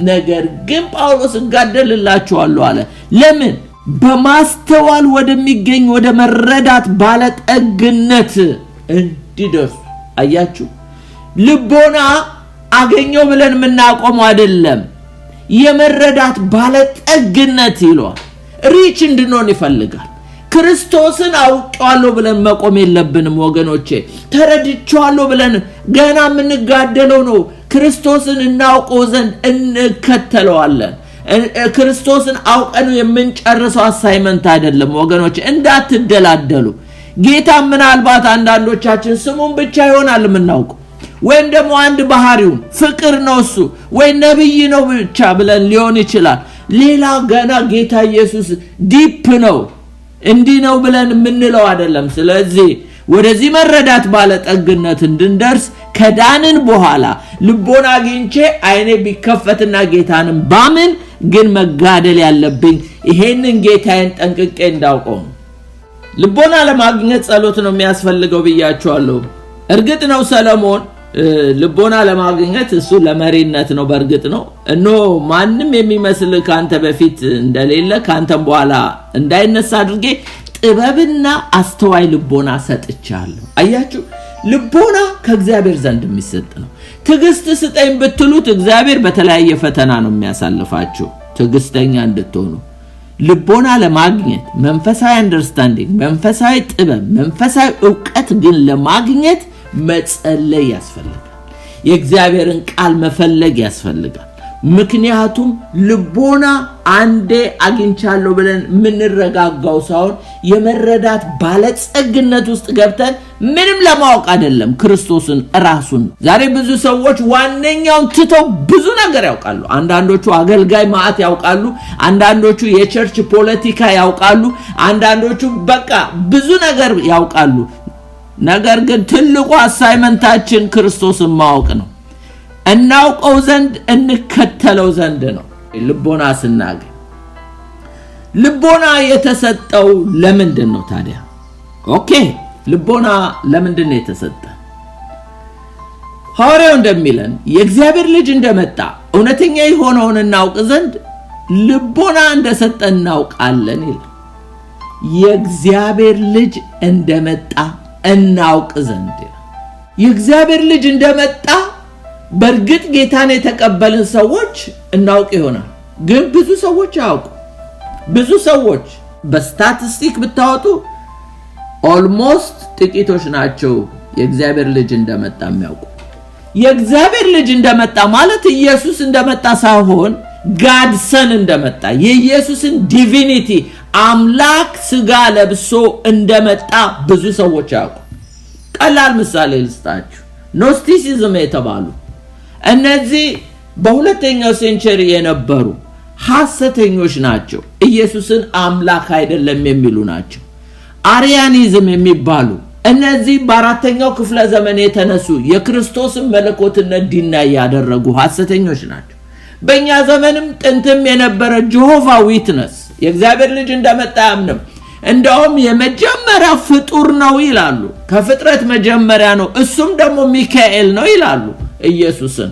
ነገር ግን ጳውሎስ እጋደልላቸዋለሁ አለ። ለምን? በማስተዋል ወደሚገኝ ወደ መረዳት ባለጠግነት እንዲደርሱ። አያችሁ ልቦና አገኘው ብለን የምናቆመው አይደለም። የመረዳት ባለጠግነት ይሏል። ሪች እንድንሆን ይፈልጋል። ክርስቶስን አውቀዋለሁ ብለን መቆም የለብንም ወገኖቼ። ተረድቻለሁ ብለን ገና የምንጋደለው ነው። ክርስቶስን እናውቀው ዘንድ እንከተለዋለን። ክርስቶስን አውቀን የምንጨርሰው አሳይመንት አይደለም ወገኖቼ። እንዳትደላደሉ። ጌታ ምናልባት አንዳንዶቻችን ስሙን ብቻ ይሆናል የምናውቀው ወይም ደግሞ አንድ ባህሪውን ፍቅር ነው እሱ ወይ ነብይ ነው ብቻ ብለን ሊሆን ይችላል። ሌላ ገና ጌታ ኢየሱስ ዲፕ ነው እንዲህ ነው ብለን የምንለው አይደለም። ስለዚህ ወደዚህ መረዳት ባለጠግነት እንድንደርስ ከዳንን በኋላ ልቦና አግኝቼ አይኔ ቢከፈትና ጌታንም ባምን ግን መጋደል ያለብኝ ይሄንን ጌታዬን ጠንቅቄ እንዳውቀው። ልቦና ለማግኘት ጸሎት ነው የሚያስፈልገው ብያችኋለሁ። እርግጥ ነው ሰለሞን ልቦና ለማግኘት እሱ ለመሪነት ነው። በእርግጥ ነው ማንም የሚመስል ካንተ በፊት እንደሌለ ካንተም በኋላ እንዳይነሳ አድርጌ ጥበብና አስተዋይ ልቦና ሰጥቻለሁ። አያችሁ ልቦና ከእግዚአብሔር ዘንድ የሚሰጥ ነው። ትዕግስት ስጠኝ ብትሉት እግዚአብሔር በተለያየ ፈተና ነው የሚያሳልፋችሁ ትዕግስተኛ እንድትሆኑ። ልቦና ለማግኘት መንፈሳዊ አንደርስታንዲንግ፣ መንፈሳዊ ጥበብ፣ መንፈሳዊ ዕውቀት ግን ለማግኘት መጸለይ ያስፈልጋል። የእግዚአብሔርን ቃል መፈለግ ያስፈልጋል። ምክንያቱም ልቦና አንዴ አግኝቻለሁ ብለን ምንረጋጋው ሳይሆን የመረዳት ባለጸግነት ውስጥ ገብተን ምንም ለማወቅ አይደለም ክርስቶስን ራሱን። ዛሬ ብዙ ሰዎች ዋነኛውን ትተው ብዙ ነገር ያውቃሉ። አንዳንዶቹ አገልጋይ ማዕት ያውቃሉ፣ አንዳንዶቹ የቸርች ፖለቲካ ያውቃሉ፣ አንዳንዶቹ በቃ ብዙ ነገር ያውቃሉ። ነገር ግን ትልቁ አሳይመንታችን ክርስቶስን ማወቅ ነው። እናውቀው ዘንድ እንከተለው ዘንድ ነው። ልቦና ስናገኝ ልቦና የተሰጠው ለምንድን ነው ታዲያ? ኦኬ ልቦና ለምንድን ነው የተሰጠ? ሐዋርያው እንደሚለን የእግዚአብሔር ልጅ እንደመጣ እውነተኛ የሆነውን እናውቅ ዘንድ ልቦና እንደሰጠ እናውቃለን ይላል። የእግዚአብሔር ልጅ እንደመጣ እናውቅ ዘንድ የእግዚአብሔር ልጅ እንደመጣ በእርግጥ ጌታን የተቀበልን ሰዎች እናውቅ ይሆናል። ግን ብዙ ሰዎች ያውቁ። ብዙ ሰዎች በስታቲስቲክ ብታወጡ ኦልሞስት ጥቂቶች ናቸው የእግዚአብሔር ልጅ እንደመጣ የሚያውቁ። የእግዚአብሔር ልጅ እንደመጣ ማለት ኢየሱስ እንደመጣ ሳይሆን ጋድሰን እንደመጣ የኢየሱስን ዲቪኒቲ አምላክ ስጋ ለብሶ እንደመጣ ብዙ ሰዎች ያውቁ። ቀላል ምሳሌ ልስጣችሁ። ኖስቲሲዝም የተባሉ እነዚህ በሁለተኛው ሴንቸሪ የነበሩ ሐሰተኞች ናቸው። ኢየሱስን አምላክ አይደለም የሚሉ ናቸው። አሪያኒዝም የሚባሉ እነዚህ በአራተኛው ክፍለ ዘመን የተነሱ የክርስቶስን መለኮትነት ዲናይ ያደረጉ ሐሰተኞች ናቸው። በእኛ ዘመንም ጥንትም የነበረ ጆሆቫ ዊትነስ የእግዚአብሔር ልጅ እንደመጣ አያምንም። እንደውም የመጀመሪያ ፍጡር ነው ይላሉ። ከፍጥረት መጀመሪያ ነው፣ እሱም ደግሞ ሚካኤል ነው ይላሉ ኢየሱስን።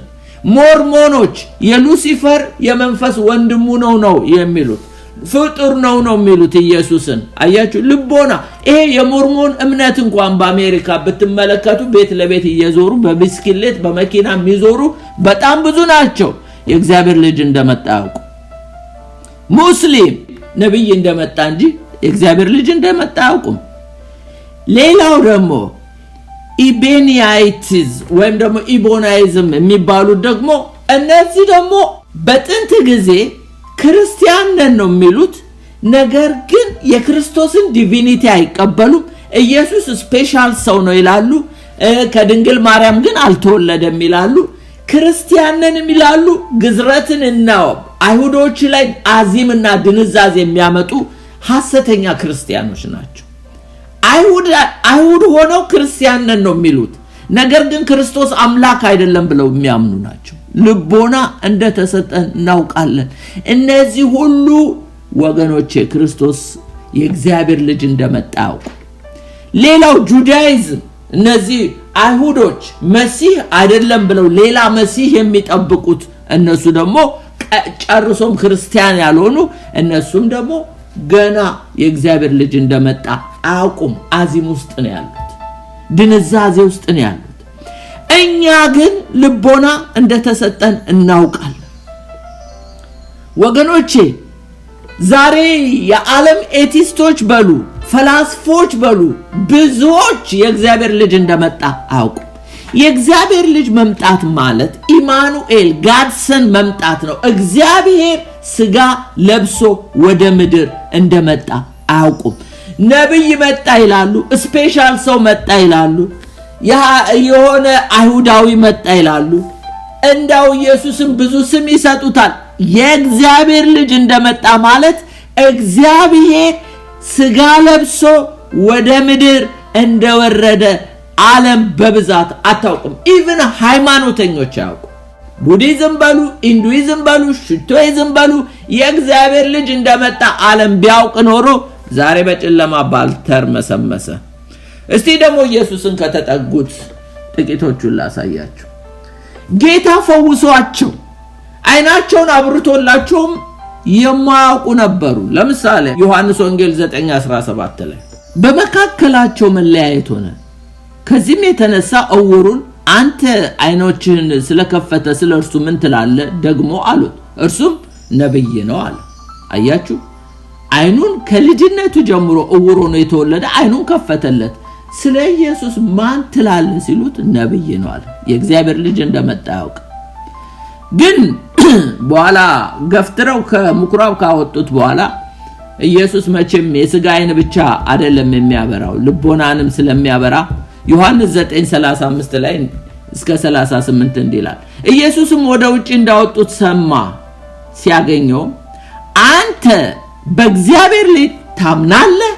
ሞርሞኖች የሉሲፈር የመንፈስ ወንድሙ ነው የሚሉት፣ ፍጡር ነው የሚሉት ኢየሱስን። አያችሁ ልቦና። ይሄ የሞርሞን እምነት እንኳን በአሜሪካ ብትመለከቱ ቤት ለቤት እየዞሩ በቢስክሌት በመኪና የሚዞሩ በጣም ብዙ ናቸው። የእግዚአብሔር ልጅ እንደመጣ ያውቁ። ሙስሊም ነብይ እንደመጣ እንጂ የእግዚአብሔር ልጅ እንደመጣ ያውቁም። ሌላው ደግሞ ኢቤኒያይቲዝ ወይም ደግሞ ኢቦናይዝም የሚባሉት ደግሞ እነዚህ ደግሞ በጥንት ጊዜ ክርስቲያን ነን ነው የሚሉት፣ ነገር ግን የክርስቶስን ዲቪኒቲ አይቀበሉም። ኢየሱስ ስፔሻል ሰው ነው ይላሉ። ከድንግል ማርያም ግን አልተወለደም ይላሉ። ክርስቲያን ነን ይላሉ። ግዝረትን እና አይሁዶች ላይ አዚምና ድንዛዝ የሚያመጡ ሐሰተኛ ክርስቲያኖች ናቸው። አይሁድ ሆነው ክርስቲያን ነን ነው የሚሉት፣ ነገር ግን ክርስቶስ አምላክ አይደለም ብለው የሚያምኑ ናቸው። ልቦና እንደተሰጠን እናውቃለን። እነዚህ ሁሉ ወገኖቼ ክርስቶስ የእግዚአብሔር ልጅ እንደመጣ ያውቁ። ሌላው ጁዳይዝም፣ እነዚህ አይሁዶች መሲህ አይደለም ብለው ሌላ መሲህ የሚጠብቁት እነሱ ደግሞ ጨርሶም ክርስቲያን ያልሆኑ እነሱም ደግሞ ገና የእግዚአብሔር ልጅ እንደመጣ አያውቁም። አዚም ውስጥ ነው ያሉት፣ ድንዛዜ ውስጥ ነው ያሉት። እኛ ግን ልቦና እንደተሰጠን እናውቃለን። ወገኖቼ ዛሬ የዓለም ኤቲስቶች በሉ ፈላስፎች በሉ ብዙዎች የእግዚአብሔር ልጅ እንደመጣ አያውቁም። የእግዚአብሔር ልጅ መምጣት ማለት ኢማኑኤል ጋድሰን መምጣት ነው። እግዚአብሔር ስጋ ለብሶ ወደ ምድር እንደመጣ አያውቁም። ነብይ መጣ ይላሉ፣ ስፔሻል ሰው መጣ ይላሉ፣ የሆነ አይሁዳዊ መጣ ይላሉ። እንዳው ኢየሱስን ብዙ ስም ይሰጡታል። የእግዚአብሔር ልጅ እንደመጣ ማለት እግዚአብሔር ስጋ ለብሶ ወደ ምድር እንደወረደ ዓለም በብዛት አታውቁም። ኢቭን ሃይማኖተኞች ያውቁ። ቡዲዝም በሉ ኢንዱይዝም በሉ ሽቶይዝም በሉ የእግዚአብሔር ልጅ እንደመጣ ዓለም ቢያውቅ ኖሮ ዛሬ በጨለማ ባልተርመሰመሰ። እስቲ ደግሞ ኢየሱስን ከተጠጉት ጥቂቶቹን ላሳያችሁ። ጌታ ፈውሷቸው አይናቸውን አብርቶላቸውም የማያውቁ ነበሩ። ለምሳሌ ዮሐንስ ወንጌል 9:17 ላይ በመካከላቸው መለያየት ሆነ። ከዚህም የተነሳ እውሩን አንተ አይኖችህን ስለከፈተ ስለርሱ ምን ትላለህ ደግሞ አሉት። እርሱም ነብይ ነው አለ። አያችሁ፣ አይኑን ከልጅነቱ ጀምሮ እውር ሆኖ የተወለደ አይኑን ከፈተለት። ስለ ኢየሱስ ማን ትላለህ ሲሉት ነብይ ነው አለ። የእግዚአብሔር ልጅ እንደመጣ ያውቅ። ግን በኋላ ገፍትረው ከምኩራብ ካወጡት በኋላ ኢየሱስ መቼም የሥጋ አይን ብቻ አይደለም የሚያበራው ልቦናንም ስለሚያበራ ዮሐንስ 9:35 ላይ እስከ 38 እንዲላል። ኢየሱስም ወደ ውጪ እንዳወጡት ሰማ። ሲያገኘው አንተ በእግዚአብሔር ልጅ ታምናለህ?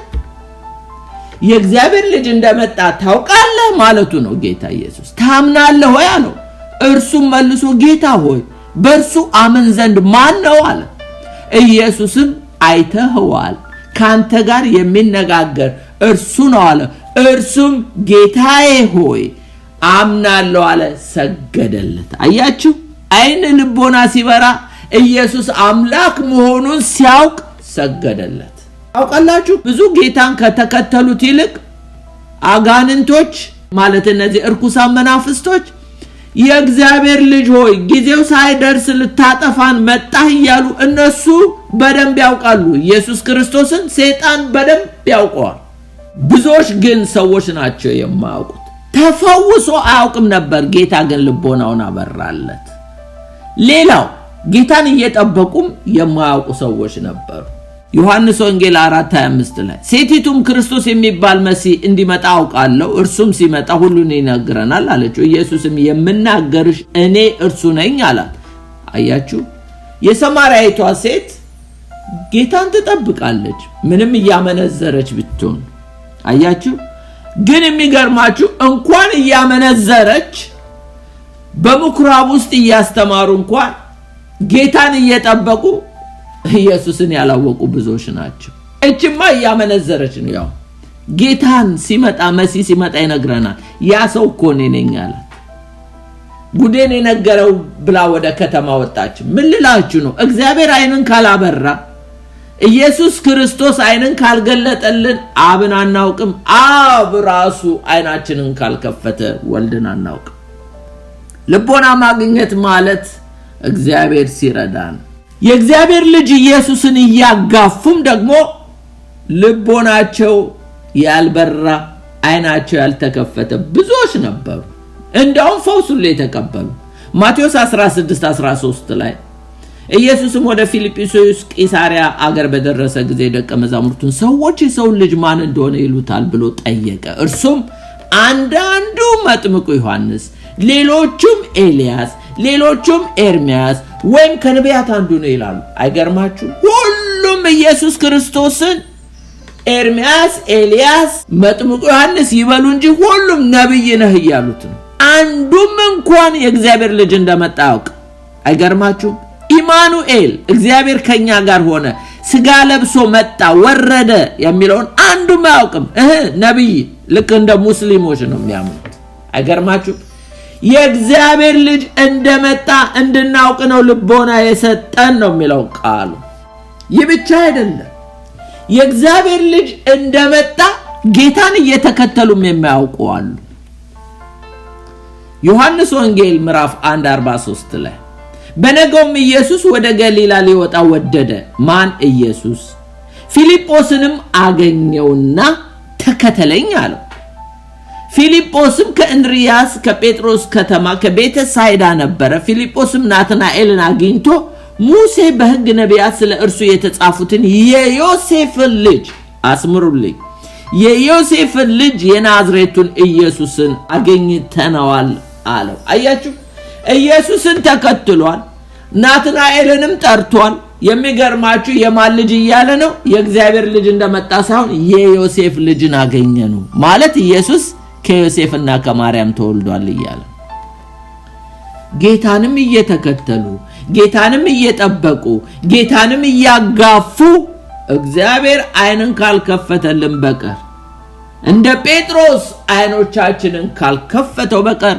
የእግዚአብሔር ልጅ እንደመጣ ታውቃለህ ማለቱ ነው። ጌታ ኢየሱስ ታምናለህ ሆይ አለው። እርሱም መልሶ ጌታ ሆይ በእርሱ አምን ዘንድ ማን ነው አለ። ኢየሱስም አይተኸዋል፣ ካንተ ጋር የሚነጋገር እርሱ ነው አለ። እርሱም ጌታዬ ሆይ አምናለሁ አለ፣ ሰገደለት። አያችሁ፣ አይን ልቦና ሲበራ ኢየሱስ አምላክ መሆኑን ሲያውቅ ሰገደለት። አውቃላችሁ ብዙ ጌታን ከተከተሉት ይልቅ አጋንንቶች ማለት እነዚህ እርኩሳን መናፍስቶች የእግዚአብሔር ልጅ ሆይ ጊዜው ሳይደርስ ልታጠፋን መጣህ እያሉ እነሱ በደንብ ያውቃሉ። ኢየሱስ ክርስቶስን ሰይጣን በደንብ ያውቀዋል። ብዙዎች ግን ሰዎች ናቸው የማያውቁት። ተፈውሶ አያውቅም ነበር፣ ጌታ ግን ልቦናውን አበራለት። ሌላው ጌታን እየጠበቁም የማያውቁ ሰዎች ነበሩ። ዮሐንስ ወንጌል 4:25 ላይ ሴቲቱም ክርስቶስ የሚባል መሲህ እንዲመጣ አውቃለሁ፣ እርሱም ሲመጣ ሁሉን ይነግረናል አለችው። ኢየሱስም የምናገርሽ እኔ እርሱ ነኝ አላት። አያችሁ፣ የሰማርያይቷ ሴት ጌታን ትጠብቃለች ምንም እያመነዘረች ብትሆን። አያችሁ፣ ግን የሚገርማችሁ እንኳን እያመነዘረች በምኩራብ ውስጥ እያስተማሩ እንኳን ጌታን እየጠበቁ ኢየሱስን ያላወቁ ብዙዎች ናቸው። እችማ ያመነዘረች ነው። ያው ጌታን ሲመጣ መሲህ ሲመጣ ይነግረናል። ያ ሰው እኮ ነኝ አላት። ጉዴን የነገረው ብላ ወደ ከተማ ወጣች። ምን ልላችሁ ነው? እግዚአብሔር አይንን ካላበራ ኢየሱስ ክርስቶስ አይንን ካልገለጠልን አብን አናውቅም። አብ ራሱ አይናችንን ካልከፈተ ወልድን አናውቅም። ልቦና ማግኘት ማለት እግዚአብሔር ሲረዳን የእግዚአብሔር ልጅ ኢየሱስን ያጋፉም ደግሞ ልቦናቸው ያልበራ አይናቸው ያልተከፈተ ብዙዎች ነበሩ። እንደውም ፈውሱን የተቀበሉ ማቴዎስ 16:13 ላይ ኢየሱስም ወደ ፊልጵስዩስ ቂሳሪያ አገር በደረሰ ጊዜ ደቀ መዛሙርቱን ሰዎች የሰው ልጅ ማን እንደሆነ ይሉታል ብሎ ጠየቀ። እርሱም አንዳንዱ መጥምቁ ዮሐንስ፣ ሌሎቹም ኤልያስ፣ ሌሎቹም ኤርሚያስ ወይም ከነቢያት አንዱ ነው ይላሉ። አይገርማችሁ? ሁሉም ኢየሱስ ክርስቶስን ኤርሚያስ፣ ኤልያስ፣ መጥምቁ ዮሐንስ ይበሉ እንጂ ሁሉም ነብይ ነህ ይያሉት ነው። አንዱም እንኳን የእግዚአብሔር ልጅ እንደመጣ ያውቅ። አይገርማችሁ? ኢማኑኤል እግዚአብሔር ከኛ ጋር ሆነ፣ ስጋ ለብሶ መጣ፣ ወረደ የሚለውን አንዱም አያውቅም። ነብይ ልክ እንደ ሙስሊሞች ነው የሚያምኑት። አይገርማችሁ? የእግዚአብሔር ልጅ እንደመጣ እንድናውቅ ነው ልቦና የሰጠን ነው የሚለው ቃሉ። ይህ ብቻ አይደለም። የእግዚአብሔር ልጅ እንደመጣ ጌታን እየተከተሉም የሚያውቁ አሉ። ዮሐንስ ወንጌል ምዕራፍ 1:43 ላይ በነገውም ኢየሱስ ወደ ገሊላ ሊወጣ ወደደ። ማን? ኢየሱስ። ፊልጶስንም አገኘውና ተከተለኝ አለው። ፊልጶስም ከእንድሪያስ ከጴጥሮስ ከተማ ከቤተ ሳይዳ ነበረ። ፊልጶስም ናትናኤልን አግኝቶ ሙሴ በሕግ ነቢያት ስለ እርሱ የተጻፉትን የዮሴፍን ልጅ አስምሩልኝ፣ የዮሴፍን ልጅ የናዝሬቱን ኢየሱስን አገኝተነዋል አለው። አያችሁ? ኢየሱስን ተከትሏል። ናትናኤልንም ጠርቷል። የሚገርማችሁ የማን ልጅ እያለ ነው? የእግዚአብሔር ልጅ እንደመጣ ሳይሆን የዮሴፍ ልጅን አገኘኑ ማለት ኢየሱስ ከዮሴፍና ከማርያም ተወልዷል እያለ ጌታንም እየተከተሉ ጌታንም እየጠበቁ ጌታንም እያጋፉ እግዚአብሔር አይንን ካልከፈተልን በቀር እንደ ጴጥሮስ አይኖቻችንን ካልከፈተው በቀር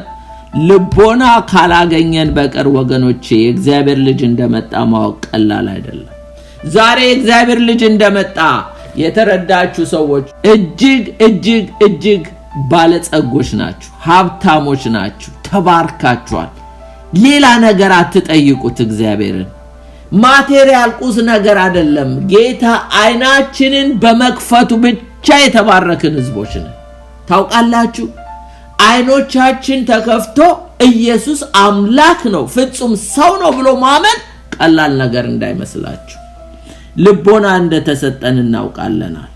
ልቦና ካላገኘን በቀር ወገኖቼ የእግዚአብሔር ልጅ እንደመጣ ማወቅ ቀላል አይደለም። ዛሬ የእግዚአብሔር ልጅ እንደመጣ የተረዳችሁ ሰዎች እጅግ እጅግ እጅግ ባለጸጎች ናችሁ፣ ሀብታሞች ናችሁ፣ ተባርካችኋል። ሌላ ነገር አትጠይቁት። እግዚአብሔርን ማቴሪያል ቁስ ነገር አይደለም። ጌታ አይናችንን በመክፈቱ ብቻ የተባረክን ህዝቦች ነን። ታውቃላችሁ? አይኖቻችን ተከፍቶ ኢየሱስ አምላክ ነው፣ ፍጹም ሰው ነው ብሎ ማመን ቀላል ነገር እንዳይመስላችሁ። ልቦና እንደተሰጠን እናውቃለን አለ።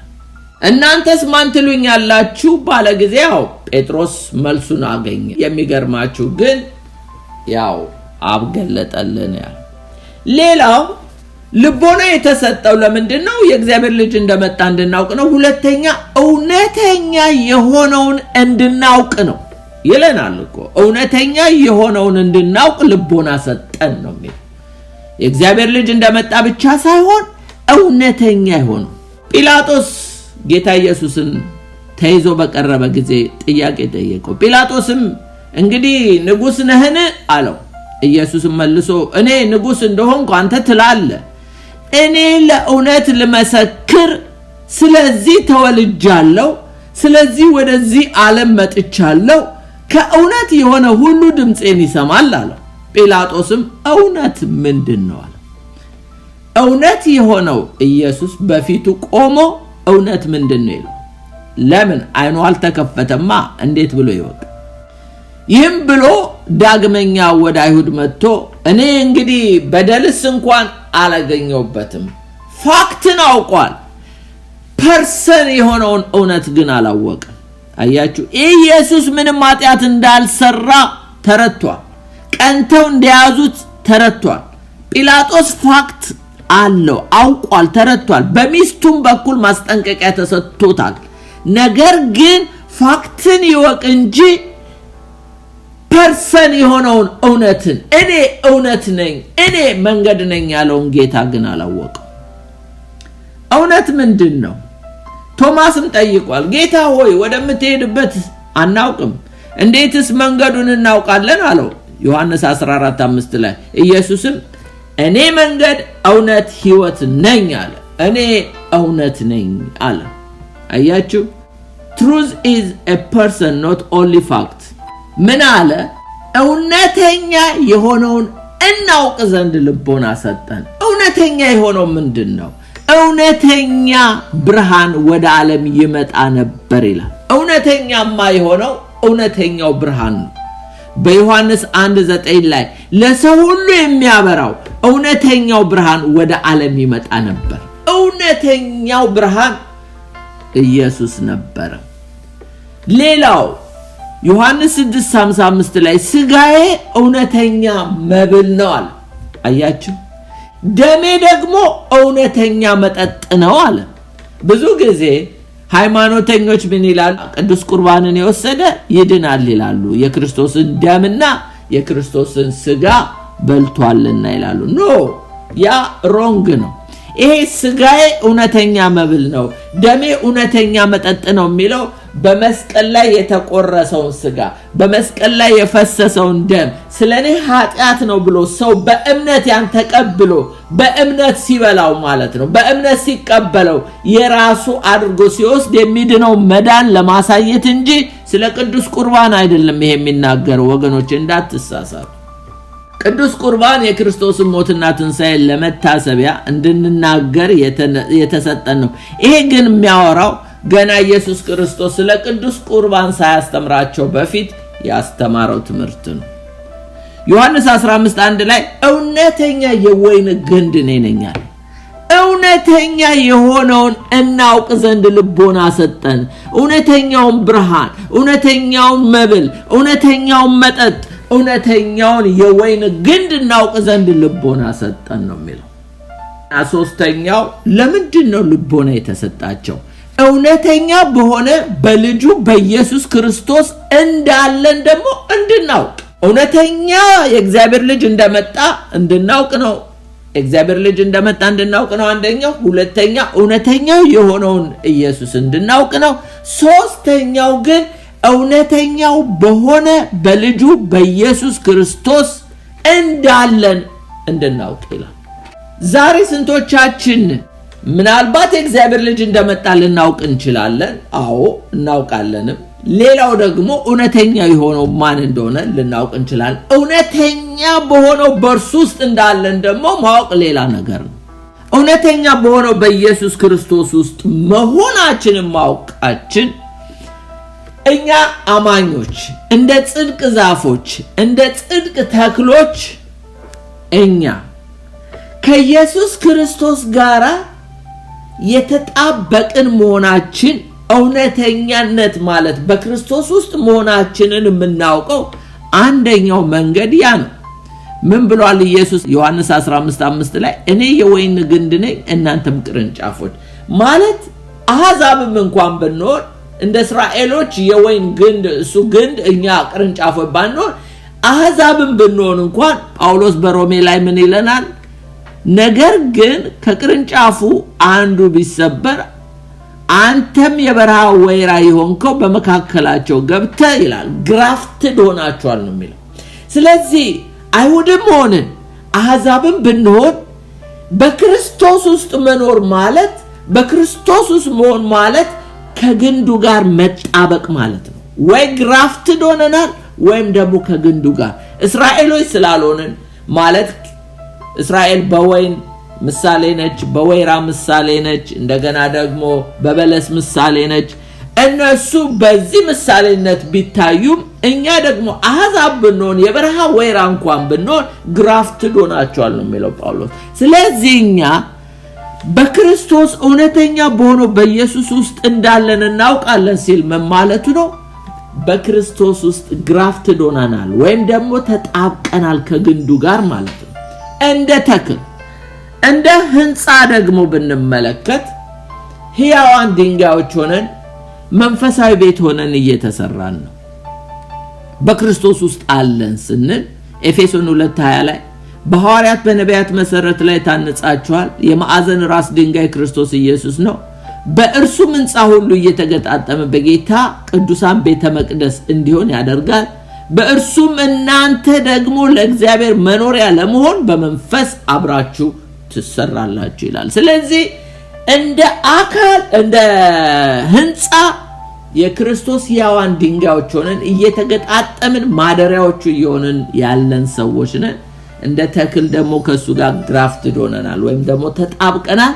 እናንተስ ማን ትሉኛላችሁ ባለ ጊዜ ያው ጴጥሮስ መልሱን አገኘ። የሚገርማችሁ ግን ያው አብገለጠልን ያለ። ሌላው ልቦና የተሰጠው ለምንድነው? የእግዚአብሔር ልጅ እንደመጣ እንድናውቅ ነው። ሁለተኛ እውነተኛ የሆነውን እንድናውቅ ነው ይለናል እኮ። እውነተኛ የሆነውን እንድናውቅ ልቦና ሰጠን ነው የሚለው። የእግዚአብሔር ልጅ እንደመጣ ብቻ ሳይሆን እውነተኛ የሆነው። ጲላጦስ ጌታ ኢየሱስን ተይዞ በቀረበ ጊዜ ጥያቄ ጠየቀው። ጲላጦስም እንግዲህ ንጉስ ነህን አለው። ኢየሱስም መልሶ እኔ ንጉስ እንደሆንኩ አንተ ትላለህ። እኔ ለእውነት ልመሰክር ስለዚህ ተወልጃለሁ፣ ስለዚህ ወደዚህ ዓለም መጥቻለሁ። ከእውነት የሆነ ሁሉ ድምጼን ይሰማል አለው። ጲላጦስም እውነት ምንድነው አለ። እውነት የሆነው ኢየሱስ በፊቱ ቆሞ እውነት ምንድነው ይለው። ለምን አይኑ አልተከፈተማ? እንዴት ብሎ ይወቅ? ይህም ብሎ ዳግመኛ ወደ አይሁድ መጥቶ እኔ እንግዲህ በደልስ እንኳን አላገኘውበትም። ፋክትን አውቋል። ፐርሰን የሆነውን እውነት ግን አላወቀም። አያችሁ? ኢየሱስ ምንም ኃጢአት እንዳልሰራ ተረቷል። ቀንተው እንደያዙት ተረቷል። ጲላጦስ ፋክት አለው፣ አውቋል፣ ተረቷል። በሚስቱም በኩል ማስጠንቀቂያ ተሰጥቶታል። ነገር ግን ፋክትን ይወቅ እንጂ ፐርሰን የሆነውን እውነትን እኔ እውነት ነኝ እኔ መንገድ ነኝ ያለውን ጌታ ግን አላወቀው። እውነት ምንድነው? ቶማስም ጠይቋል። ጌታ ሆይ ወደምትሄድበት አናውቅም፣ እንዴትስ መንገዱን እናውቃለን አለው። ዮሐንስ 14:5 ላይ ኢየሱስም እኔ መንገድ እውነት ሕይወት ነኝ አለ። እኔ እውነት ነኝ አለ። አያችሁ? truth is a person not only fact። ምን አለ? እውነተኛ የሆነውን እናውቅ ዘንድ ልቦና ሰጠን። እውነተኛ የሆነው ምንድነው? እውነተኛ ብርሃን ወደ ዓለም ይመጣ ነበር ይላል። እውነተኛማ የሆነው እውነተኛው ብርሃን ነው። በዮሐንስ 1:9 ላይ ለሰው ሁሉ የሚያበራው እውነተኛው ብርሃን ወደ ዓለም ይመጣ ነበር። እውነተኛው ብርሃን ኢየሱስ ነበር። ሌላው ዮሐንስ 6:55 ላይ ስጋዬ እውነተኛ መብል ነው አለ። አያችሁ? ደሜ ደግሞ እውነተኛ መጠጥ ነው አለ። ብዙ ጊዜ ሃይማኖተኞች ምን ይላሉ? ቅዱስ ቁርባንን የወሰደ ይድናል ይላሉ። የክርስቶስን ደምና የክርስቶስን ስጋ በልቷልና ይላሉ። ኖ ያ ሮንግ ነው። ይሄ ስጋዬ እውነተኛ መብል ነው ደሜ እውነተኛ መጠጥ ነው የሚለው በመስቀል ላይ የተቆረሰውን ስጋ በመስቀል ላይ የፈሰሰውን ደም ስለኔ ኃጢያት ነው ብሎ ሰው በእምነት ያን ተቀብሎ በእምነት ሲበላው ማለት ነው በእምነት ሲቀበለው የራሱ አድርጎ ሲወስድ የሚድነው መዳን ለማሳየት እንጂ ስለ ቅዱስ ቁርባን አይደለም ይሄ የሚናገረው። ወገኖች እንዳትሳሳቱ። ቅዱስ ቁርባን የክርስቶስን ሞትና ትንሣኤ ለመታሰቢያ እንድንናገር የተሰጠን ነው። ይሄ ግን የሚያወራው ገና ኢየሱስ ክርስቶስ ስለ ቅዱስ ቁርባን ሳያስተምራቸው በፊት ያስተማረው ትምህርት ነው። ዮሐንስ 15:1 ላይ እውነተኛ የወይን ግንድ ነኝ አለ። እውነተኛ የሆነውን እናውቅ ዘንድ ልቦና ሰጠን። እውነተኛውን ብርሃን፣ እውነተኛውን መብል፣ እውነተኛውን መጠጥ፣ እውነተኛውን የወይን ግንድ እናውቅ ዘንድ ልቦና ሰጠን ነው የሚለው። ሶስተኛው ለምንድን ነው ልቦና የተሰጣቸው? እውነተኛ በሆነ በልጁ በኢየሱስ ክርስቶስ እንዳለን ደግሞ እንድናውቅ። እውነተኛ የእግዚአብሔር ልጅ እንደመጣ እንድናውቅ ነው። እግዚአብሔር ልጅ እንደመጣ እንድናውቅ ነው አንደኛው። ሁለተኛ እውነተኛው የሆነውን ኢየሱስ እንድናውቅ ነው። ሶስተኛው ግን እውነተኛው በሆነ በልጁ በኢየሱስ ክርስቶስ እንዳለን እንድናውቅ ይላል። ዛሬ ስንቶቻችን ምናልባት የእግዚአብሔር ልጅ እንደመጣ ልናውቅ እንችላለን? አዎ እናውቃለንም። ሌላው ደግሞ እውነተኛ የሆነው ማን እንደሆነ ልናውቅ እንችላለን። እውነተኛ በሆነው በእርሱ ውስጥ እንዳለን ደግሞ ማወቅ ሌላ ነገር ነው። እውነተኛ በሆነው በኢየሱስ ክርስቶስ ውስጥ መሆናችንን ማወቃችን እኛ አማኞች እንደ ጽድቅ ዛፎች እንደ ጽድቅ ተክሎች እኛ ከኢየሱስ ክርስቶስ ጋር የተጣበቅን መሆናችን እውነተኛነት ማለት በክርስቶስ ውስጥ መሆናችንን የምናውቀው አንደኛው መንገድ ያ ነው። ምን ብሏል ኢየሱስ? ዮሐንስ 15:5 ላይ እኔ የወይን ግንድ ነኝ እናንተም ቅርንጫፎች ማለት አሕዛብም እንኳን ብንሆን እንደ እስራኤሎች የወይን ግንድ እሱ ግንድ እኛ ቅርንጫፎች ባንሆን አሕዛብም ብንሆን እንኳን ጳውሎስ በሮሜ ላይ ምን ይለናል? ነገር ግን ከቅርንጫፉ አንዱ ቢሰበር አንተም የበረሃ ወይራ ይሆንከው በመካከላቸው ገብተህ ይላል ግራፍትድ ሆናችኋል ነው የሚለው። ስለዚህ አይሁድም ሆነን አሕዛብም ብንሆን በክርስቶስ ውስጥ መኖር ማለት በክርስቶስ ውስጥ መሆን ማለት ከግንዱ ጋር መጣበቅ ማለት ነው። ወይ ግራፍትድ ሆነናል ወይም ደግሞ ከግንዱ ጋር እስራኤሎች ስላልሆነን ማለት እስራኤል በወይን ምሳሌ ነች፣ በወይራ ምሳሌ ነች፣ እንደገና ደግሞ በበለስ ምሳሌ ነች። እነሱ በዚህ ምሳሌነት ቢታዩም እኛ ደግሞ አሕዛብ ብንሆን የበረሃ ወይራ እንኳን ብንሆን ግራፍትድ ሆናችኋል ነው የሚለው ጳውሎስ። ስለዚህ እኛ በክርስቶስ እውነተኛ በሆነው በኢየሱስ ውስጥ እንዳለን እናውቃለን ሲል ምን ማለቱ ነው? በክርስቶስ ውስጥ ግራፍትድ ሆነናል ወይም ደግሞ ተጣብቀናል ከግንዱ ጋር ማለት ነው። እንደ ተክል እንደ ህንጻ ደግሞ ብንመለከት ሕያዋን ድንጋዮች ሆነን መንፈሳዊ ቤት ሆነን እየተሰራን ነው። በክርስቶስ ውስጥ አለን ስንል ኤፌሶን 2:20 ላይ በሐዋርያት በነቢያት መሰረት ላይ ታንጻችኋል የማዕዘን ራስ ድንጋይ ክርስቶስ ኢየሱስ ነው በእርሱ ሕንጻ ሁሉ እየተገጣጠመ በጌታ ቅዱሳን ቤተ መቅደስ እንዲሆን ያደርጋል በእርሱም እናንተ ደግሞ ለእግዚአብሔር መኖሪያ ለመሆን በመንፈስ አብራችሁ ትሰራላችሁ ይላል ስለዚህ እንደ አካል እንደ ሕንጻ የክርስቶስ ያዋን ድንጋዮች ሆነን እየተገጣጠምን ማደሪያዎቹ የሆነን ያለን ሰዎች ነን እንደ ተክል ደግሞ ከሱ ጋር ግራፍትድ ሆነናል ወይም ደግሞ ተጣብቀናል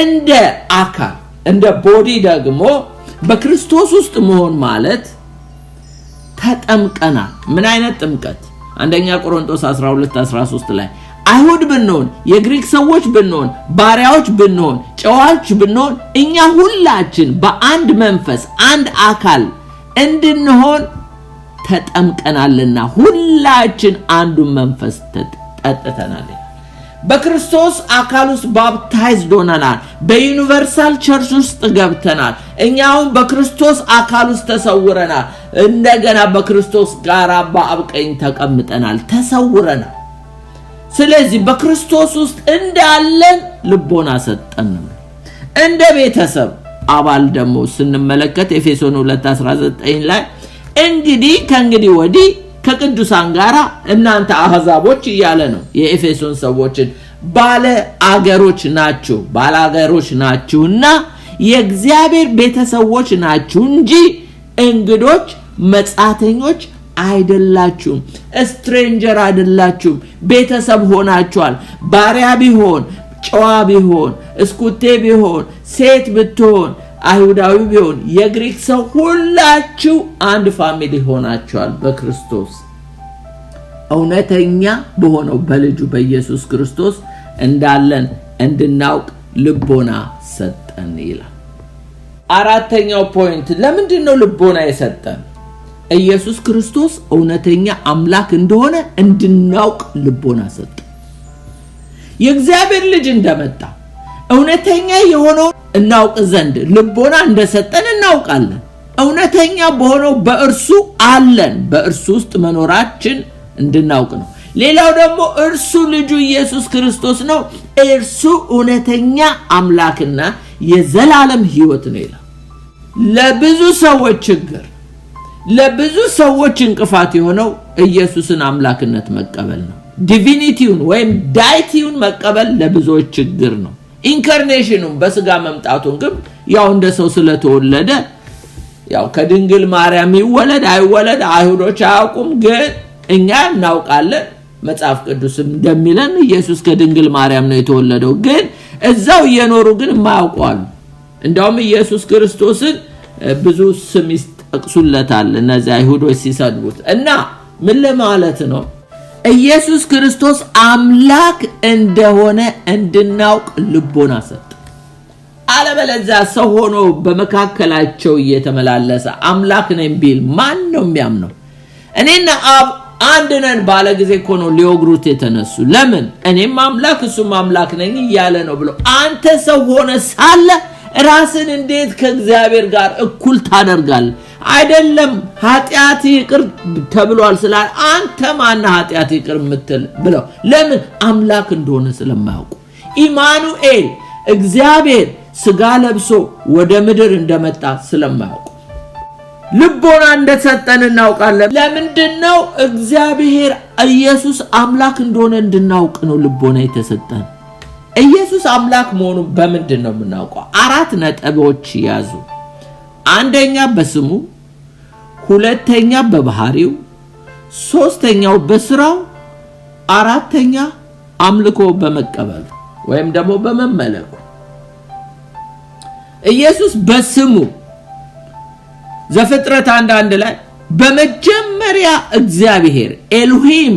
እንደ አካል እንደ ቦዲ ደግሞ በክርስቶስ ውስጥ መሆን ማለት ተጠምቀናል ምን አይነት ጥምቀት አንደኛ ቆሮንቶስ 12:13 ላይ አይሁድ ብንሆን የግሪክ ሰዎች ብንሆን ባሪያዎች ብንሆን ጨዋዎች ብንሆን እኛ ሁላችን በአንድ መንፈስ አንድ አካል እንድንሆን ተጠምቀናልና ሁላችን አንዱ መንፈስ ተጠጥተናል በክርስቶስ አካል ውስጥ ባፕታይዝድ ሆነናል በዩኒቨርሳል ቸርች ውስጥ ገብተናል እኛው በክርስቶስ አካል ውስጥ ተሰውረናል እንደገና በክርስቶስ ጋር በአብ ቀኝ ተቀምጠናል ተሰውረናል ስለዚህ በክርስቶስ ውስጥ እንዳለን ልቦና ሰጠን እንደ ቤተሰብ አባል ደግሞ ስንመለከት ኤፌሶን 2:19 ላይ እንግዲህ ከእንግዲህ ወዲህ ከቅዱሳን ጋራ እናንተ አህዛቦች ይያለ ነው የኤፌሶን ሰዎችን ባለ አገሮች ናችሁና የእግዚአብሔር ቤተሰቦች ናችሁ እንጂ እንግዶች መጻተኞች አይደላችሁም ስትሬንጀር አይደላችሁም ቤተሰብ ሆናችኋል ባሪያ ቢሆን ጨዋ ቢሆን እስኩቴ ቢሆን ሴት ብትሆን አይሁዳዊ ቢሆን የግሪክ ሰው ሁላችሁ አንድ ፋሚሊ ሆናችኋል በክርስቶስ እውነተኛ በሆነው በልጁ በኢየሱስ ክርስቶስ እንዳለን እንድናውቅ ልቦና ሰጠን ይላል አራተኛው ፖይንት ለምንድነው ልቦና የሰጠን ኢየሱስ ክርስቶስ እውነተኛ አምላክ እንደሆነ እንድናውቅ ልቦና ሰጠን የእግዚአብሔር ልጅ እንደመጣ እውነተኛ የሆነው እናውቅ ዘንድ ልቦና እንደሰጠን እናውቃለን እውነተኛ በሆነው በእርሱ አለን በእርሱ ውስጥ መኖራችን እንድናውቅ ነው ሌላው ደግሞ እርሱ ልጁ ኢየሱስ ክርስቶስ ነው እርሱ እውነተኛ አምላክና የዘላለም ሕይወት ነው ይላል ለብዙ ሰዎች ችግር ለብዙ ሰዎች እንቅፋት የሆነው ኢየሱስን አምላክነት መቀበል ነው ዲቪኒቲውን ወይም ዳይቲውን መቀበል ለብዙዎች ችግር ነው ኢንካርኔሽኑን በስጋ መምጣቱን ግን ያው እንደ ሰው ስለተወለደ ያው ከድንግል ማርያም ይወለድ አይወለድ አይሁዶች አያውቁም ግን እኛ እናውቃለን መጽሐፍ ቅዱስም እንደሚለን ኢየሱስ ከድንግል ማርያም ነው የተወለደው ግን እዛው እየኖሩ ግን ማያውቋሉ እንደውም ኢየሱስ ክርስቶስን ብዙ ስም ይጠቅሱለታል እነዚህ አይሁዶች ሲሰድቡት እና ምን ለማለት ነው ኢየሱስ ክርስቶስ አምላክ እንደሆነ እንድናውቅ ልቦና ሰጠ አለበለዚያ ሰው ሆኖ በመካከላቸው እየተመላለሰ አምላክ ነኝ ቢል ማን ነው የሚያምነው እኔና አብ አንድ ነን ባለ ጊዜ እኮ ነው ሊወግሩት የተነሱ ለምን እኔም አምላክ እሱም አምላክ ነኝ እያለ ነው ብሎ አንተ ሰው ሆነ ሳለ ራስን እንዴት ከእግዚአብሔር ጋር እኩል ታደርጋለህ አይደለም ኃጢአት ይቅር ተብሏል ስላል አንተ ማን ኃጢአት ይቅር ምትል ብለው ለምን አምላክ እንደሆነ ስለማያውቁ ኢማኑኤል እግዚአብሔር ስጋ ለብሶ ወደ ምድር እንደመጣ ስለማያውቁ ልቦና እንደሰጠን እናውቃለን ለምንድነው እግዚአብሔር ኢየሱስ አምላክ እንደሆነ እንድናውቅ ነው ልቦና የተሰጠን ኢየሱስ አምላክ መሆኑ በምንድነው የምናውቀው አራት ነጥቦች ያዙ አንደኛ በስሙ ሁለተኛ በባህሪው ሶስተኛው በስራው አራተኛ አምልኮ በመቀበል ወይም ደግሞ በመመለኩ ኢየሱስ በስሙ ዘፍጥረት 1:1 ላይ በመጀመሪያ እግዚአብሔር ኤሎሂም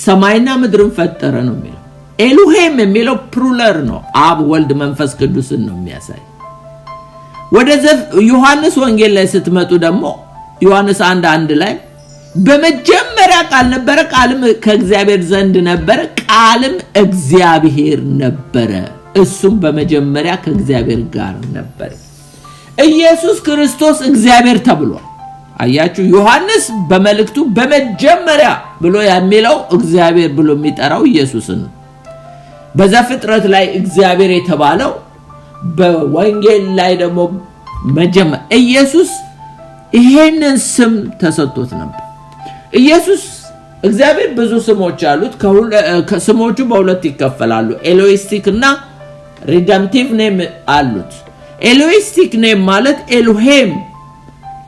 ሰማይና ምድርን ፈጠረ ነው የሚለው ኤሎሂም የሚለው ፕሉራል ነው አብ ወልድ መንፈስ ቅዱስን ነው የሚያሳይ ወደ ዮሐንስ ወንጌል ላይ ስትመጡ ደግሞ ዮሐንስ 1:1 ላይ በመጀመሪያ ቃል ነበረ ቃልም ከእግዚአብሔር ዘንድ ነበረ ቃልም እግዚአብሔር ነበረ እሱም በመጀመሪያ ከእግዚአብሔር ጋር ነበር ኢየሱስ ክርስቶስ እግዚአብሔር ተብሏል አያችሁ ዮሐንስ በመልእክቱ በመጀመሪያ ብሎ የሚለው እግዚአብሔር ብሎ የሚጠራው ኢየሱስን በዘፍጥረት ላይ እግዚአብሔር የተባለው በወንጌል ላይ ደግሞ መጀመሪያ ኢየሱስ ይሄንን ስም ተሰጥቶት ነበር ኢየሱስ እግዚአብሔር ብዙ ስሞች አሉት ከስሞቹ በሁለት ይከፈላሉ ኤሎሂስቲክ እና ሪደምፕቲቭ ኔም አሉት ኤሎሂስቲክ ኔም ማለት ኤሎሄም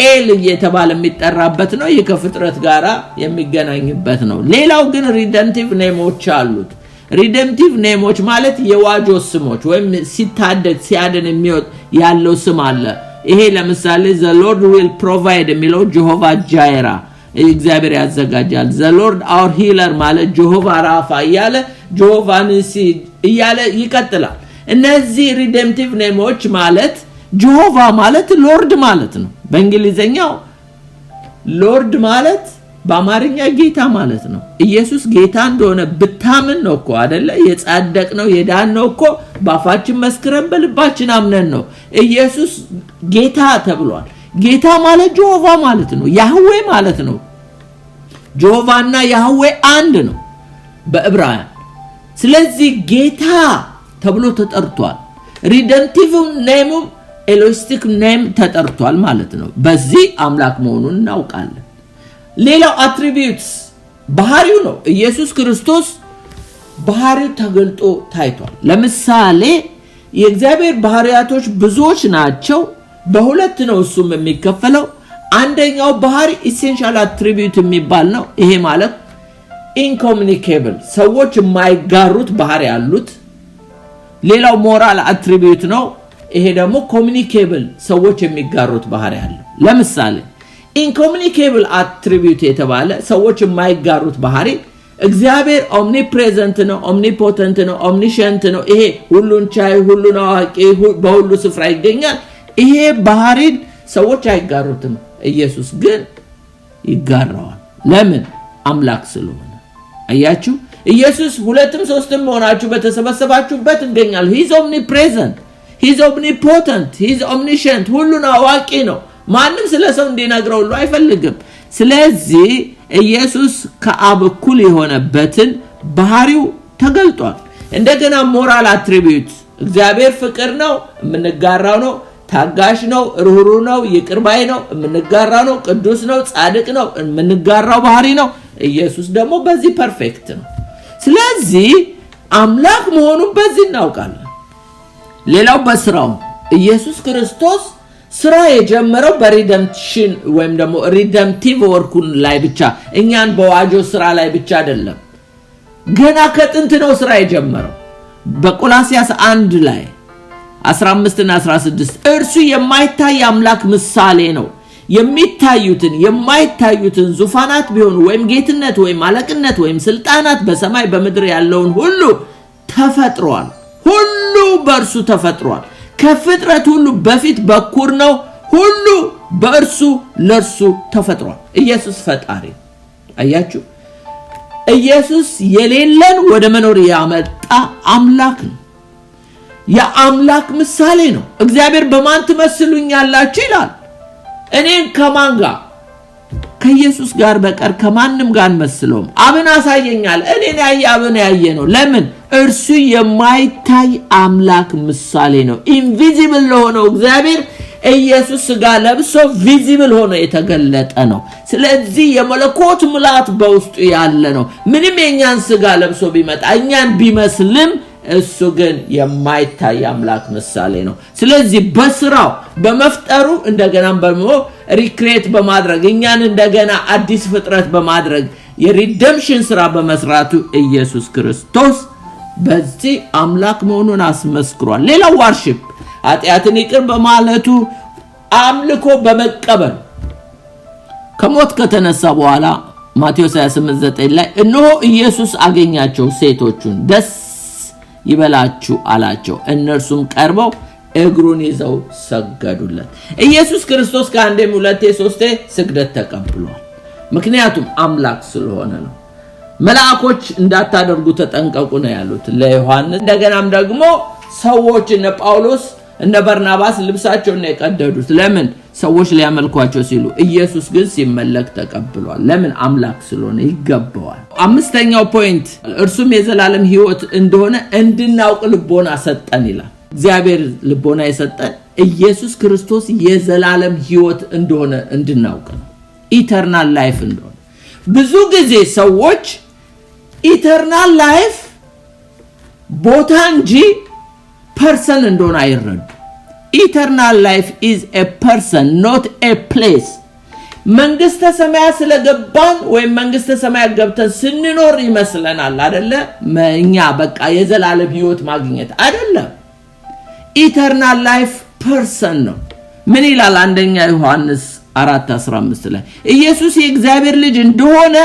ኤል እየተባለ የሚጠራበት ነው የከፍጥረት ጋራ የሚገናኝበት ነው ሌላው ግን ሪደምፕቲቭ ኔሞች አሉት ሪደምፕቲቭ ኔሞች ማለት የዋጆ ስሞች ወይም ሲታደግ ሲያድን የሚወጥ ያለው ስም አለ ይሄ ለምሳሌ the lord will provide የሚለው ጀሆቫ ጃይራ እግዚአብሔር ያዘጋጃል the lord our healer ማለት ጀሆቫ ራፋ ያለ ጀሆቫ ንሲ ያለ ይቀጥላል እነዚህ ሪደምፕቲቭ ኔሞች ማለት ጀሆቫ ማለት ሎርድ ማለት ነው በእንግሊዘኛው ሎርድ ማለት በአማርኛ ጌታ ማለት ነው ኢየሱስ ጌታ እንደሆነ ብታምን ነው እኮ አይደለ የጻደቅ ነው የዳን ነው እኮ ባፋችን መስክረን በልባችን አምነን ነው ኢየሱስ ጌታ ተብሏል ጌታ ማለት ጀሆቫ ማለት ነው ያህዌ ማለት ነው ጀሆቫና ያህዌ አንድ ነው በዕብራውያን ስለዚህ ጌታ ተብሎ ተጠርቷል ሪደምፕቲቭ ኔም ኤሎሂስቲክ ኔም ተጠርቷል ማለት ነው በዚህ አምላክ መሆኑን እናውቃለን ሌላው አትሪቢዩትስ ባህሪው ነው ኢየሱስ ክርስቶስ ባህሪው ተገልጦ ታይቷል ለምሳሌ የእግዚአብሔር ባህሪያቶች ብዙዎች ናቸው በሁለት ነው እሱም የሚከፈለው አንደኛው ባህሪ ኢሴንሻል አትሪቢዩት የሚባል ነው ይሄ ማለት ኢንኮሙኒኬብል ሰዎች የማይጋሩት ባህሪ ያሉት ሌላው ሞራል አትሪቢዩት ነው ይሄ ደግሞ ኮሙኒኬብል ሰዎች የሚጋሩት ባህሪ ያለው ለምሳሌ ኢንኮሙኒኬብል አትሪቢዩት የተባለ ሰዎች የማይጋሩት ባህሪ እግዚአብሔር ኦምኒፕሬዘንት ነው ኦምኒፖተንት ነው ኦምኒሸንት ነው ይሄ ሁሉን ቻይ ሁሉን አዋቂ በሁሉ ስፍራ ይገኛል ይሄ ባህሪ ሰዎች አይጋሩትም ኢየሱስ ግን ይጋራዋል ለምን አምላክ ስለሆነ አያችሁ ኢየሱስ ሁለትም ሶስትም ሆናችሁ በተሰበሰባችሁበት ይገኛል he is omnipresent he is omnipotent he is omniscient ሁሉን አዋቂ ነው ማንም ስለሰው እንዲነግረው ሁሉ አይፈልግም ስለዚህ ኢየሱስ ከአብ እኩል የሆነበትን ባህሪው ተገልጧል እንደገና ሞራል አትሪቢዩት እግዚአብሔር ፍቅር ነው የምንጋራው ነው ታጋሽ ነው ሩህሩህ ነው ይቅር ባይ ነው የምንጋራው ነው ቅዱስ ነው ጻድቅ ነው የምንጋራው ባህሪ ነው ኢየሱስ ደግሞ በዚህ ፐርፌክት ነው ስለዚህ አምላክ መሆኑን በዚህ እናውቃለን ሌላው በስራው ኢየሱስ ክርስቶስ ስራ የጀመረው በሪደምፕሽን ወይም ደግሞ ሪደምፕቲቭ ወርኩን ላይ ብቻ እኛን በዋጆ ስራ ላይ ብቻ አይደለም ገና ከጥንት ነው ስራ የጀመረው በቆላስያስ 1 ላይ 15 እና 16 እርሱ የማይታይ አምላክ ምሳሌ ነው የሚታዩትን የማይታዩትን ዙፋናት ቢሆኑ ወይም ጌትነት ወይም አለቅነት ወይም ስልጣናት በሰማይ በምድር ያለውን ሁሉ ተፈጥሯል ሁሉ በእርሱ ተፈጥሯል ከፍጥረት ሁሉ በፊት በኩር ነው ሁሉ በእርሱ ለርሱ ተፈጥሯል ኢየሱስ ፈጣሪ አያችሁ ኢየሱስ የሌለን ወደ መኖር ያመጣ አምላክ ነው የአምላክ ምሳሌ ነው እግዚአብሔር በማን ትመስሉኛላችሁ ይላል እኔን ከማን ጋር ከኢየሱስ ጋር በቀር ከማንም ጋር መስሎም አብን አሳየኛል እኔን ያየ አብን ያየ ነው ለምን እርሱ የማይታይ አምላክ ምሳሌ ነው ኢንቪዚብል ለሆነው እግዚአብሔር ኢየሱስ ስጋ ለብሶ ቪዚብል ሆኖ የተገለጠ ነው ስለዚህ የመለኮት ሙላት በውስጡ ያለ ነው ምንም የኛን ስጋ ለብሶ ቢመጣ እኛን ቢመስልም እሱ ግን የማይታይ አምላክ ምሳሌ ነው ስለዚህ በስራው በመፍጠሩ እንደገና ሪክሬት በማድረግ እኛን እንደገና አዲስ ፍጥረት በማድረግ የሪደምፕሽን ስራ በመስራቱ ኢየሱስ ክርስቶስ በዚህ አምላክ መሆኑን አስመስክሯል ሌላው ዋርሺፕ ኃጢአትን ይቅር በማለቱ አምልኮ በመቀበል ከሞት ከተነሳ በኋላ ማቴዎስ 28:9 ላይ እነሆ ኢየሱስ አገኛቸው ሴቶቹን ደስ ይበላችሁ አላቸው እነርሱም ቀርበው እግሩን ይዘው ሰገዱለት ኢየሱስ ክርስቶስ ከአንዴም ሁለቴ ሶስቴ ስግደት ተቀብሏል ምክንያቱም አምላክ ስለሆነ ነው መላእክቶች እንዳታደርጉ ተጠንቀቁ ነው ያሉት ለዮሐንስ እንደገናም ደግሞ ሰዎች እነ ጳውሎስ እነ በርናባስ ልብሳቸውን የቀደዱት ለምን ሰዎች ሊያመልኳቸው ሲሉ ኢየሱስ ግን ሲመለክ ተቀብሏል። ለምን? አምላክ ስለሆነ ይገባዋል። አምስተኛው ፖይንት እርሱም የዘላለም ሕይወት እንደሆነ እንድናውቅ ልቦና ሰጠን ይላል። እግዚአብሔር ልቦና የሰጠን ኢየሱስ ክርስቶስ የዘላለም ሕይወት እንደሆነ እንድናውቅ ነው። ኢተርናል ላይፍ እንደሆነ። ብዙ ጊዜ ሰዎች ኢተርናል ላይፍ ቦታ እንጂ ፐርሰን እንደሆነ አይረዱ። Eternal life is a person, not a place. መንግስተ ሰማያት ስለገባን ወይ መንግስተ ሰማያት ገብተን ስንኖር ይመስለናል አይደለ? እኛ በቃ የዘላለም ሕይወት ማግኘት አይደለም። Eternal life person ነው። ምን ይላል አንደኛ ዮሐንስ 4:15 ላይ? ኢየሱስ የእግዚአብሔር ልጅ እንደሆነ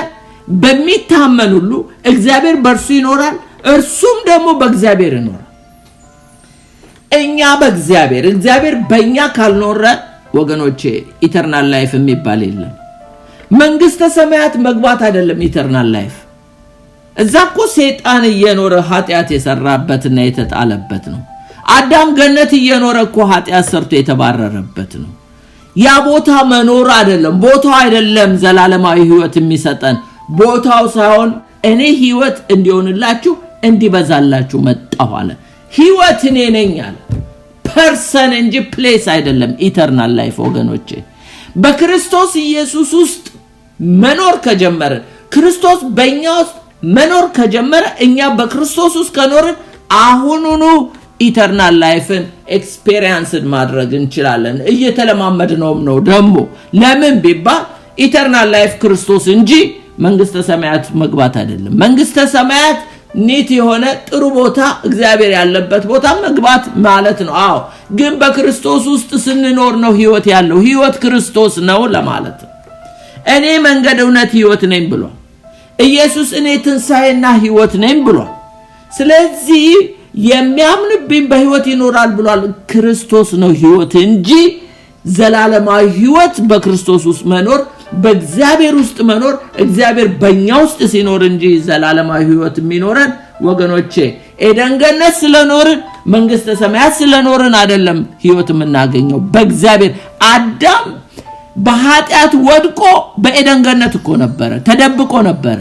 በሚታመን ሁሉ እግዚአብሔር በእርሱ ይኖራል፣ እርሱም ደግሞ በእግዚአብሔር ይኖራል። እኛ በእግዚአብሔር እግዚአብሔር በእኛ ካልኖረ ወገኖቼ ኢተርናል ላይፍ የሚባል የለም። መንግስተ ሰማያት መግባት አይደለም ኢተርናል ላይፍ። እዛኮ ሰይጣን እየኖረ ኃጢአት የሰራበትና የተጣለበት ነው። አዳም ገነት እየኖረ እኮ ኃጢአት ሰርቶ የተባረረበት ነው። ያ ቦታ መኖር አይደለም፣ ቦታው አይደለም ዘላለማዊ ሕይወት የሚሰጠን ቦታው ሳይሆን እኔ ሕይወት እንዲሆንላችሁ እንዲበዛላችሁ መጣሁ አለ። ሕይወት እኔ ነኝ አለ። ፐርሰን እንጂ ፕሌስ አይደለም ኢተርናል ላይፍ ወገኖቼ። በክርስቶስ ኢየሱስ ውስጥ መኖር ከጀመረ ክርስቶስ በእኛ ውስጥ መኖር ከጀመረ እኛ በክርስቶስ ውስጥ ከኖርን አሁኑኑ ኢተርናል ላይፍን ኤክስፔሪየንስን ማድረግ እንችላለን። እየተለማመድነውም ነው ደግሞ። ለምን ቢባል ኢተርናል ላይፍ ክርስቶስ እንጂ መንግስተ ሰማያት መግባት አይደለም። መንግስተ ሰማያት ኒት የሆነ ጥሩ ቦታ እግዚአብሔር ያለበት ቦታ መግባት ማለት ነው። አዎ ግን በክርስቶስ ውስጥ ስንኖር ነው ሕይወት ያለው። ሕይወት ክርስቶስ ነው ለማለት ነው። እኔ መንገድ እውነት ሕይወት ነኝ ብሏል ኢየሱስ። እኔ ትንሣኤና ሕይወት ነኝ ብሏል። ስለዚህ የሚያምንብኝ በሕይወት ይኖራል ብሏል። ክርስቶስ ነው ሕይወት እንጂ ዘላለማዊ ሕይወት በክርስቶስ ውስጥ መኖር፣ በእግዚአብሔር ውስጥ መኖር፣ እግዚአብሔር በእኛ ውስጥ ሲኖር እንጂ ዘላለማዊ ሕይወት የሚኖረን ወገኖቼ ኤደን ገነት ስለኖርን መንግስተ ሰማያት ስለኖርን አይደለም ሕይወት የምናገኘው በእግዚአብሔር። አዳም በኃጢአት ወድቆ በኤደን ገነት እኮ ነበረ፣ ተደብቆ ነበረ።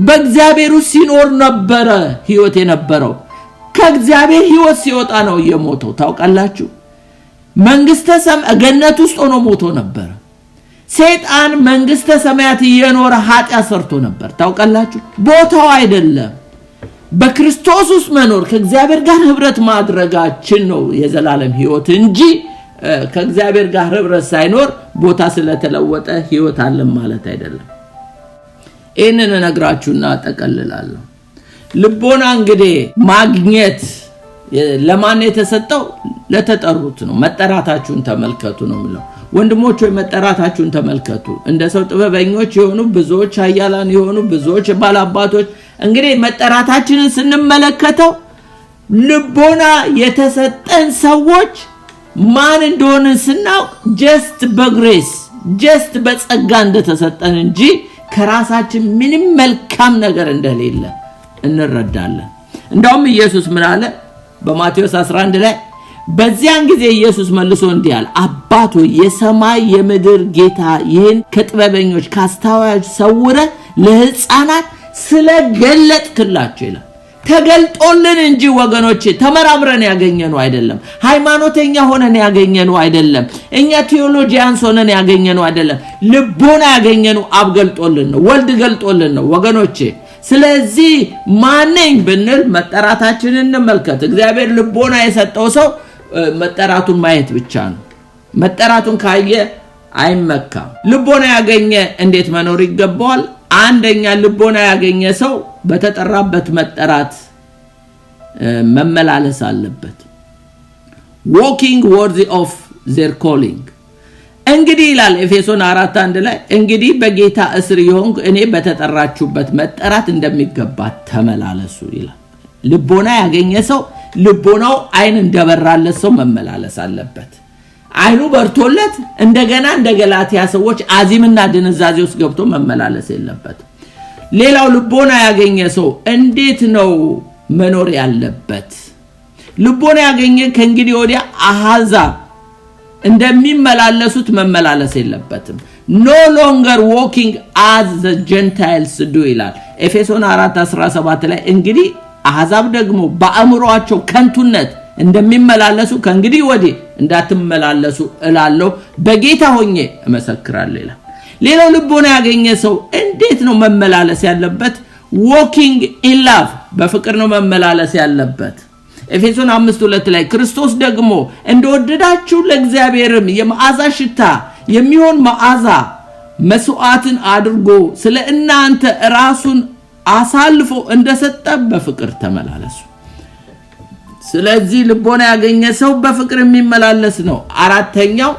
በእግዚአብሔር ውስጥ ሲኖር ነበረ ሕይወት የነበረው። ከእግዚአብሔር ሕይወት ሲወጣ ነው የሞተው። ታውቃላችሁ መንግስተ ሰማያት ገነት ውስጥ ሆኖ ሞቶ ነበር። ሰይጣን መንግስተ ሰማያት እየኖረ ኃጢአት ሰርቶ ነበር። ታውቃላችሁ ቦታው አይደለም። በክርስቶስ ውስጥ መኖር ከእግዚአብሔር ጋር ህብረት ማድረጋችን ነው የዘላለም ሕይወት እንጂ ከእግዚአብሔር ጋር ህብረት ሳይኖር ቦታ ስለተለወጠ ሕይወት አለ ማለት አይደለም። እነነ ነግራችሁና ተቀልላለሁ። ልቦና እንግዲህ ማግኘት ለማን የተሰጠው? ለተጠሩት ነው። መጠራታችሁን ተመልከቱ ነው ማለት። ወንድሞች ሆይ መጠራታችሁን ተመልከቱ። እንደ ሰው ጥበበኞች የሆኑ ብዙዎች፣ ኃያላን የሆኑ ብዙዎች፣ ባላባቶች። እንግዲህ መጠራታችንን ስንመለከተው ልቦና የተሰጠን ሰዎች ማን እንደሆነ ስናውቅ ጀስት በግሬስ ጀስት በጸጋ እንደተሰጠን እንጂ ከራሳችን ምንም መልካም ነገር እንደሌለ እንረዳለን። እንደውም ኢየሱስ ምን አለ በማቴዎስ 11 ላይ? በዚያን ጊዜ ኢየሱስ መልሶ እንዲህ አለ፣ አባቶ የሰማይ የምድር ጌታ ይህን ከጥበበኞች ካስተዋዮች ሰውረ ለሕፃናት ስለገለጥክላቸው ይላል። ተገልጦልን እንጂ ወገኖቼ ተመራምረን ያገኘነው አይደለም። ሃይማኖተኛ ሆነን ያገኘነው አይደለም። እኛ ቴዎሎጂያንስ ሆነን ያገኘነው አይደለም። ልቦና ያገኘነው አብ ገልጦልን ነው፣ ወልድ ገልጦልን ነው ወገኖቼ። ስለዚህ ማንኝ ብንል መጠራታችንን እንመልከት። እግዚአብሔር ልቦና የሰጠው ሰው መጠራቱን ማየት ብቻ ነው። መጠራቱን ካየ አይመካም። ልቦና ያገኘ እንዴት መኖር ይገባዋል? አንደኛ ልቦና ያገኘ ሰው በተጠራበት መጠራት መመላለስ አለበት። walking worthy of their calling። እንግዲህ ይላል ኤፌሶን 4:1 ላይ እንግዲህ በጌታ እስር ይሆንኩ እኔ በተጠራችሁበት መጠራት እንደሚገባ ተመላለሱ ይላል። ልቦና ያገኘ ሰው ልቦናው አይን እንደበራለት ሰው መመላለስ አለበት። አይኑ በርቶለት እንደገና እንደ ገላትያ ሰዎች አዚምና ድንዛዜ ውስጥ ገብቶ መመላለስ የለበት። ሌላው ልቦና ያገኘ ሰው እንዴት ነው መኖር ያለበት? ልቦና ያገኘ ከእንግዲህ ወዲያ አሃዛብ እንደሚመላለሱት መመላለስ የለበትም። no longer walking as the Gentiles do ይላል ኤፌሶን 4:17 ላይ። እንግዲህ አሕዛብ ደግሞ በአእምሮአቸው ከንቱነት እንደሚመላለሱ ከእንግዲህ ወዲህ እንዳትመላለሱ እላለሁ በጌታ ሆኜ እመሰክራለሁ ይላል። ሌላው ልቦና ያገኘ ሰው እንዴት ነው መመላለስ ያለበት? walking in love በፍቅር ነው መመላለስ ያለበት። ኤፌሶን 5:2 ላይ ክርስቶስ ደግሞ እንደወደዳችሁ ለእግዚአብሔርም የመዓዛ ሽታ የሚሆን መዓዛ መስዋዕትን አድርጎ ስለ እናንተ ራሱን አሳልፎ እንደሰጠ በፍቅር ተመላለሱ። ስለዚህ ልቦና ያገኘ ሰው በፍቅር የሚመላለስ ነው። አራተኛው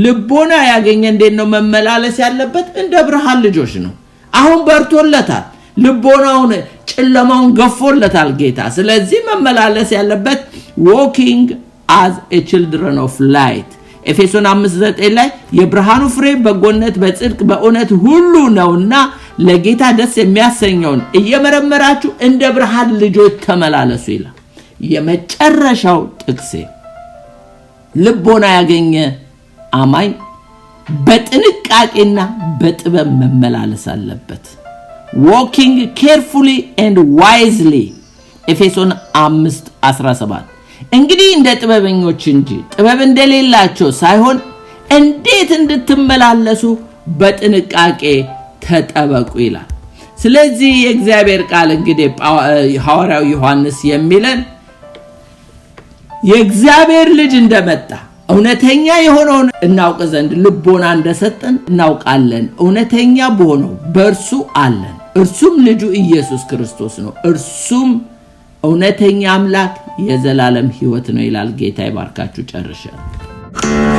ልቦና ያገኘ እንዴት ነው መመላለስ ያለበት? እንደ ብርሃን ልጆች ነው። አሁን በርቶለታል፣ ልቦናውን ጨለማውን ገፎለታል ጌታ። ስለዚህ መመላለስ ያለበት walking as a children of light ኤፌሶን 5:9 ላይ የብርሃኑ ፍሬ በጎነት በጽድቅ በእውነት ሁሉ ነውና ለጌታ ደስ የሚያሰኘውን እየመረመራችሁ እንደ ብርሃን ልጆች ተመላለሱ ይላል። የመጨረሻው ጥቅሴ ልቦና ያገኘ አማኝ በጥንቃቄና በጥበብ መመላለስ አለበት። walking carefully and wisely ኤፌሶን 5:17 እንግዲህ እንደ ጥበበኞች እንጂ ጥበብ እንደሌላቸው ሳይሆን እንዴት እንድትመላለሱ በጥንቃቄ ተጠበቁ ይላል። ስለዚህ የእግዚአብሔር ቃል እንግዲህ ሐዋርያው ዮሐንስ የሚለን የእግዚአብሔር ልጅ እንደመጣ እውነተኛ የሆነውን እናውቅ ዘንድ ልቦና እንደሰጠን እናውቃለን። እውነተኛ በሆነው በእርሱ አለን፣ እርሱም ልጁ ኢየሱስ ክርስቶስ ነው። እርሱም እውነተኛ አምላክ የዘላለም ሕይወት ነው ይላል። ጌታ ይባርካችሁ። ጨርሻለሁ።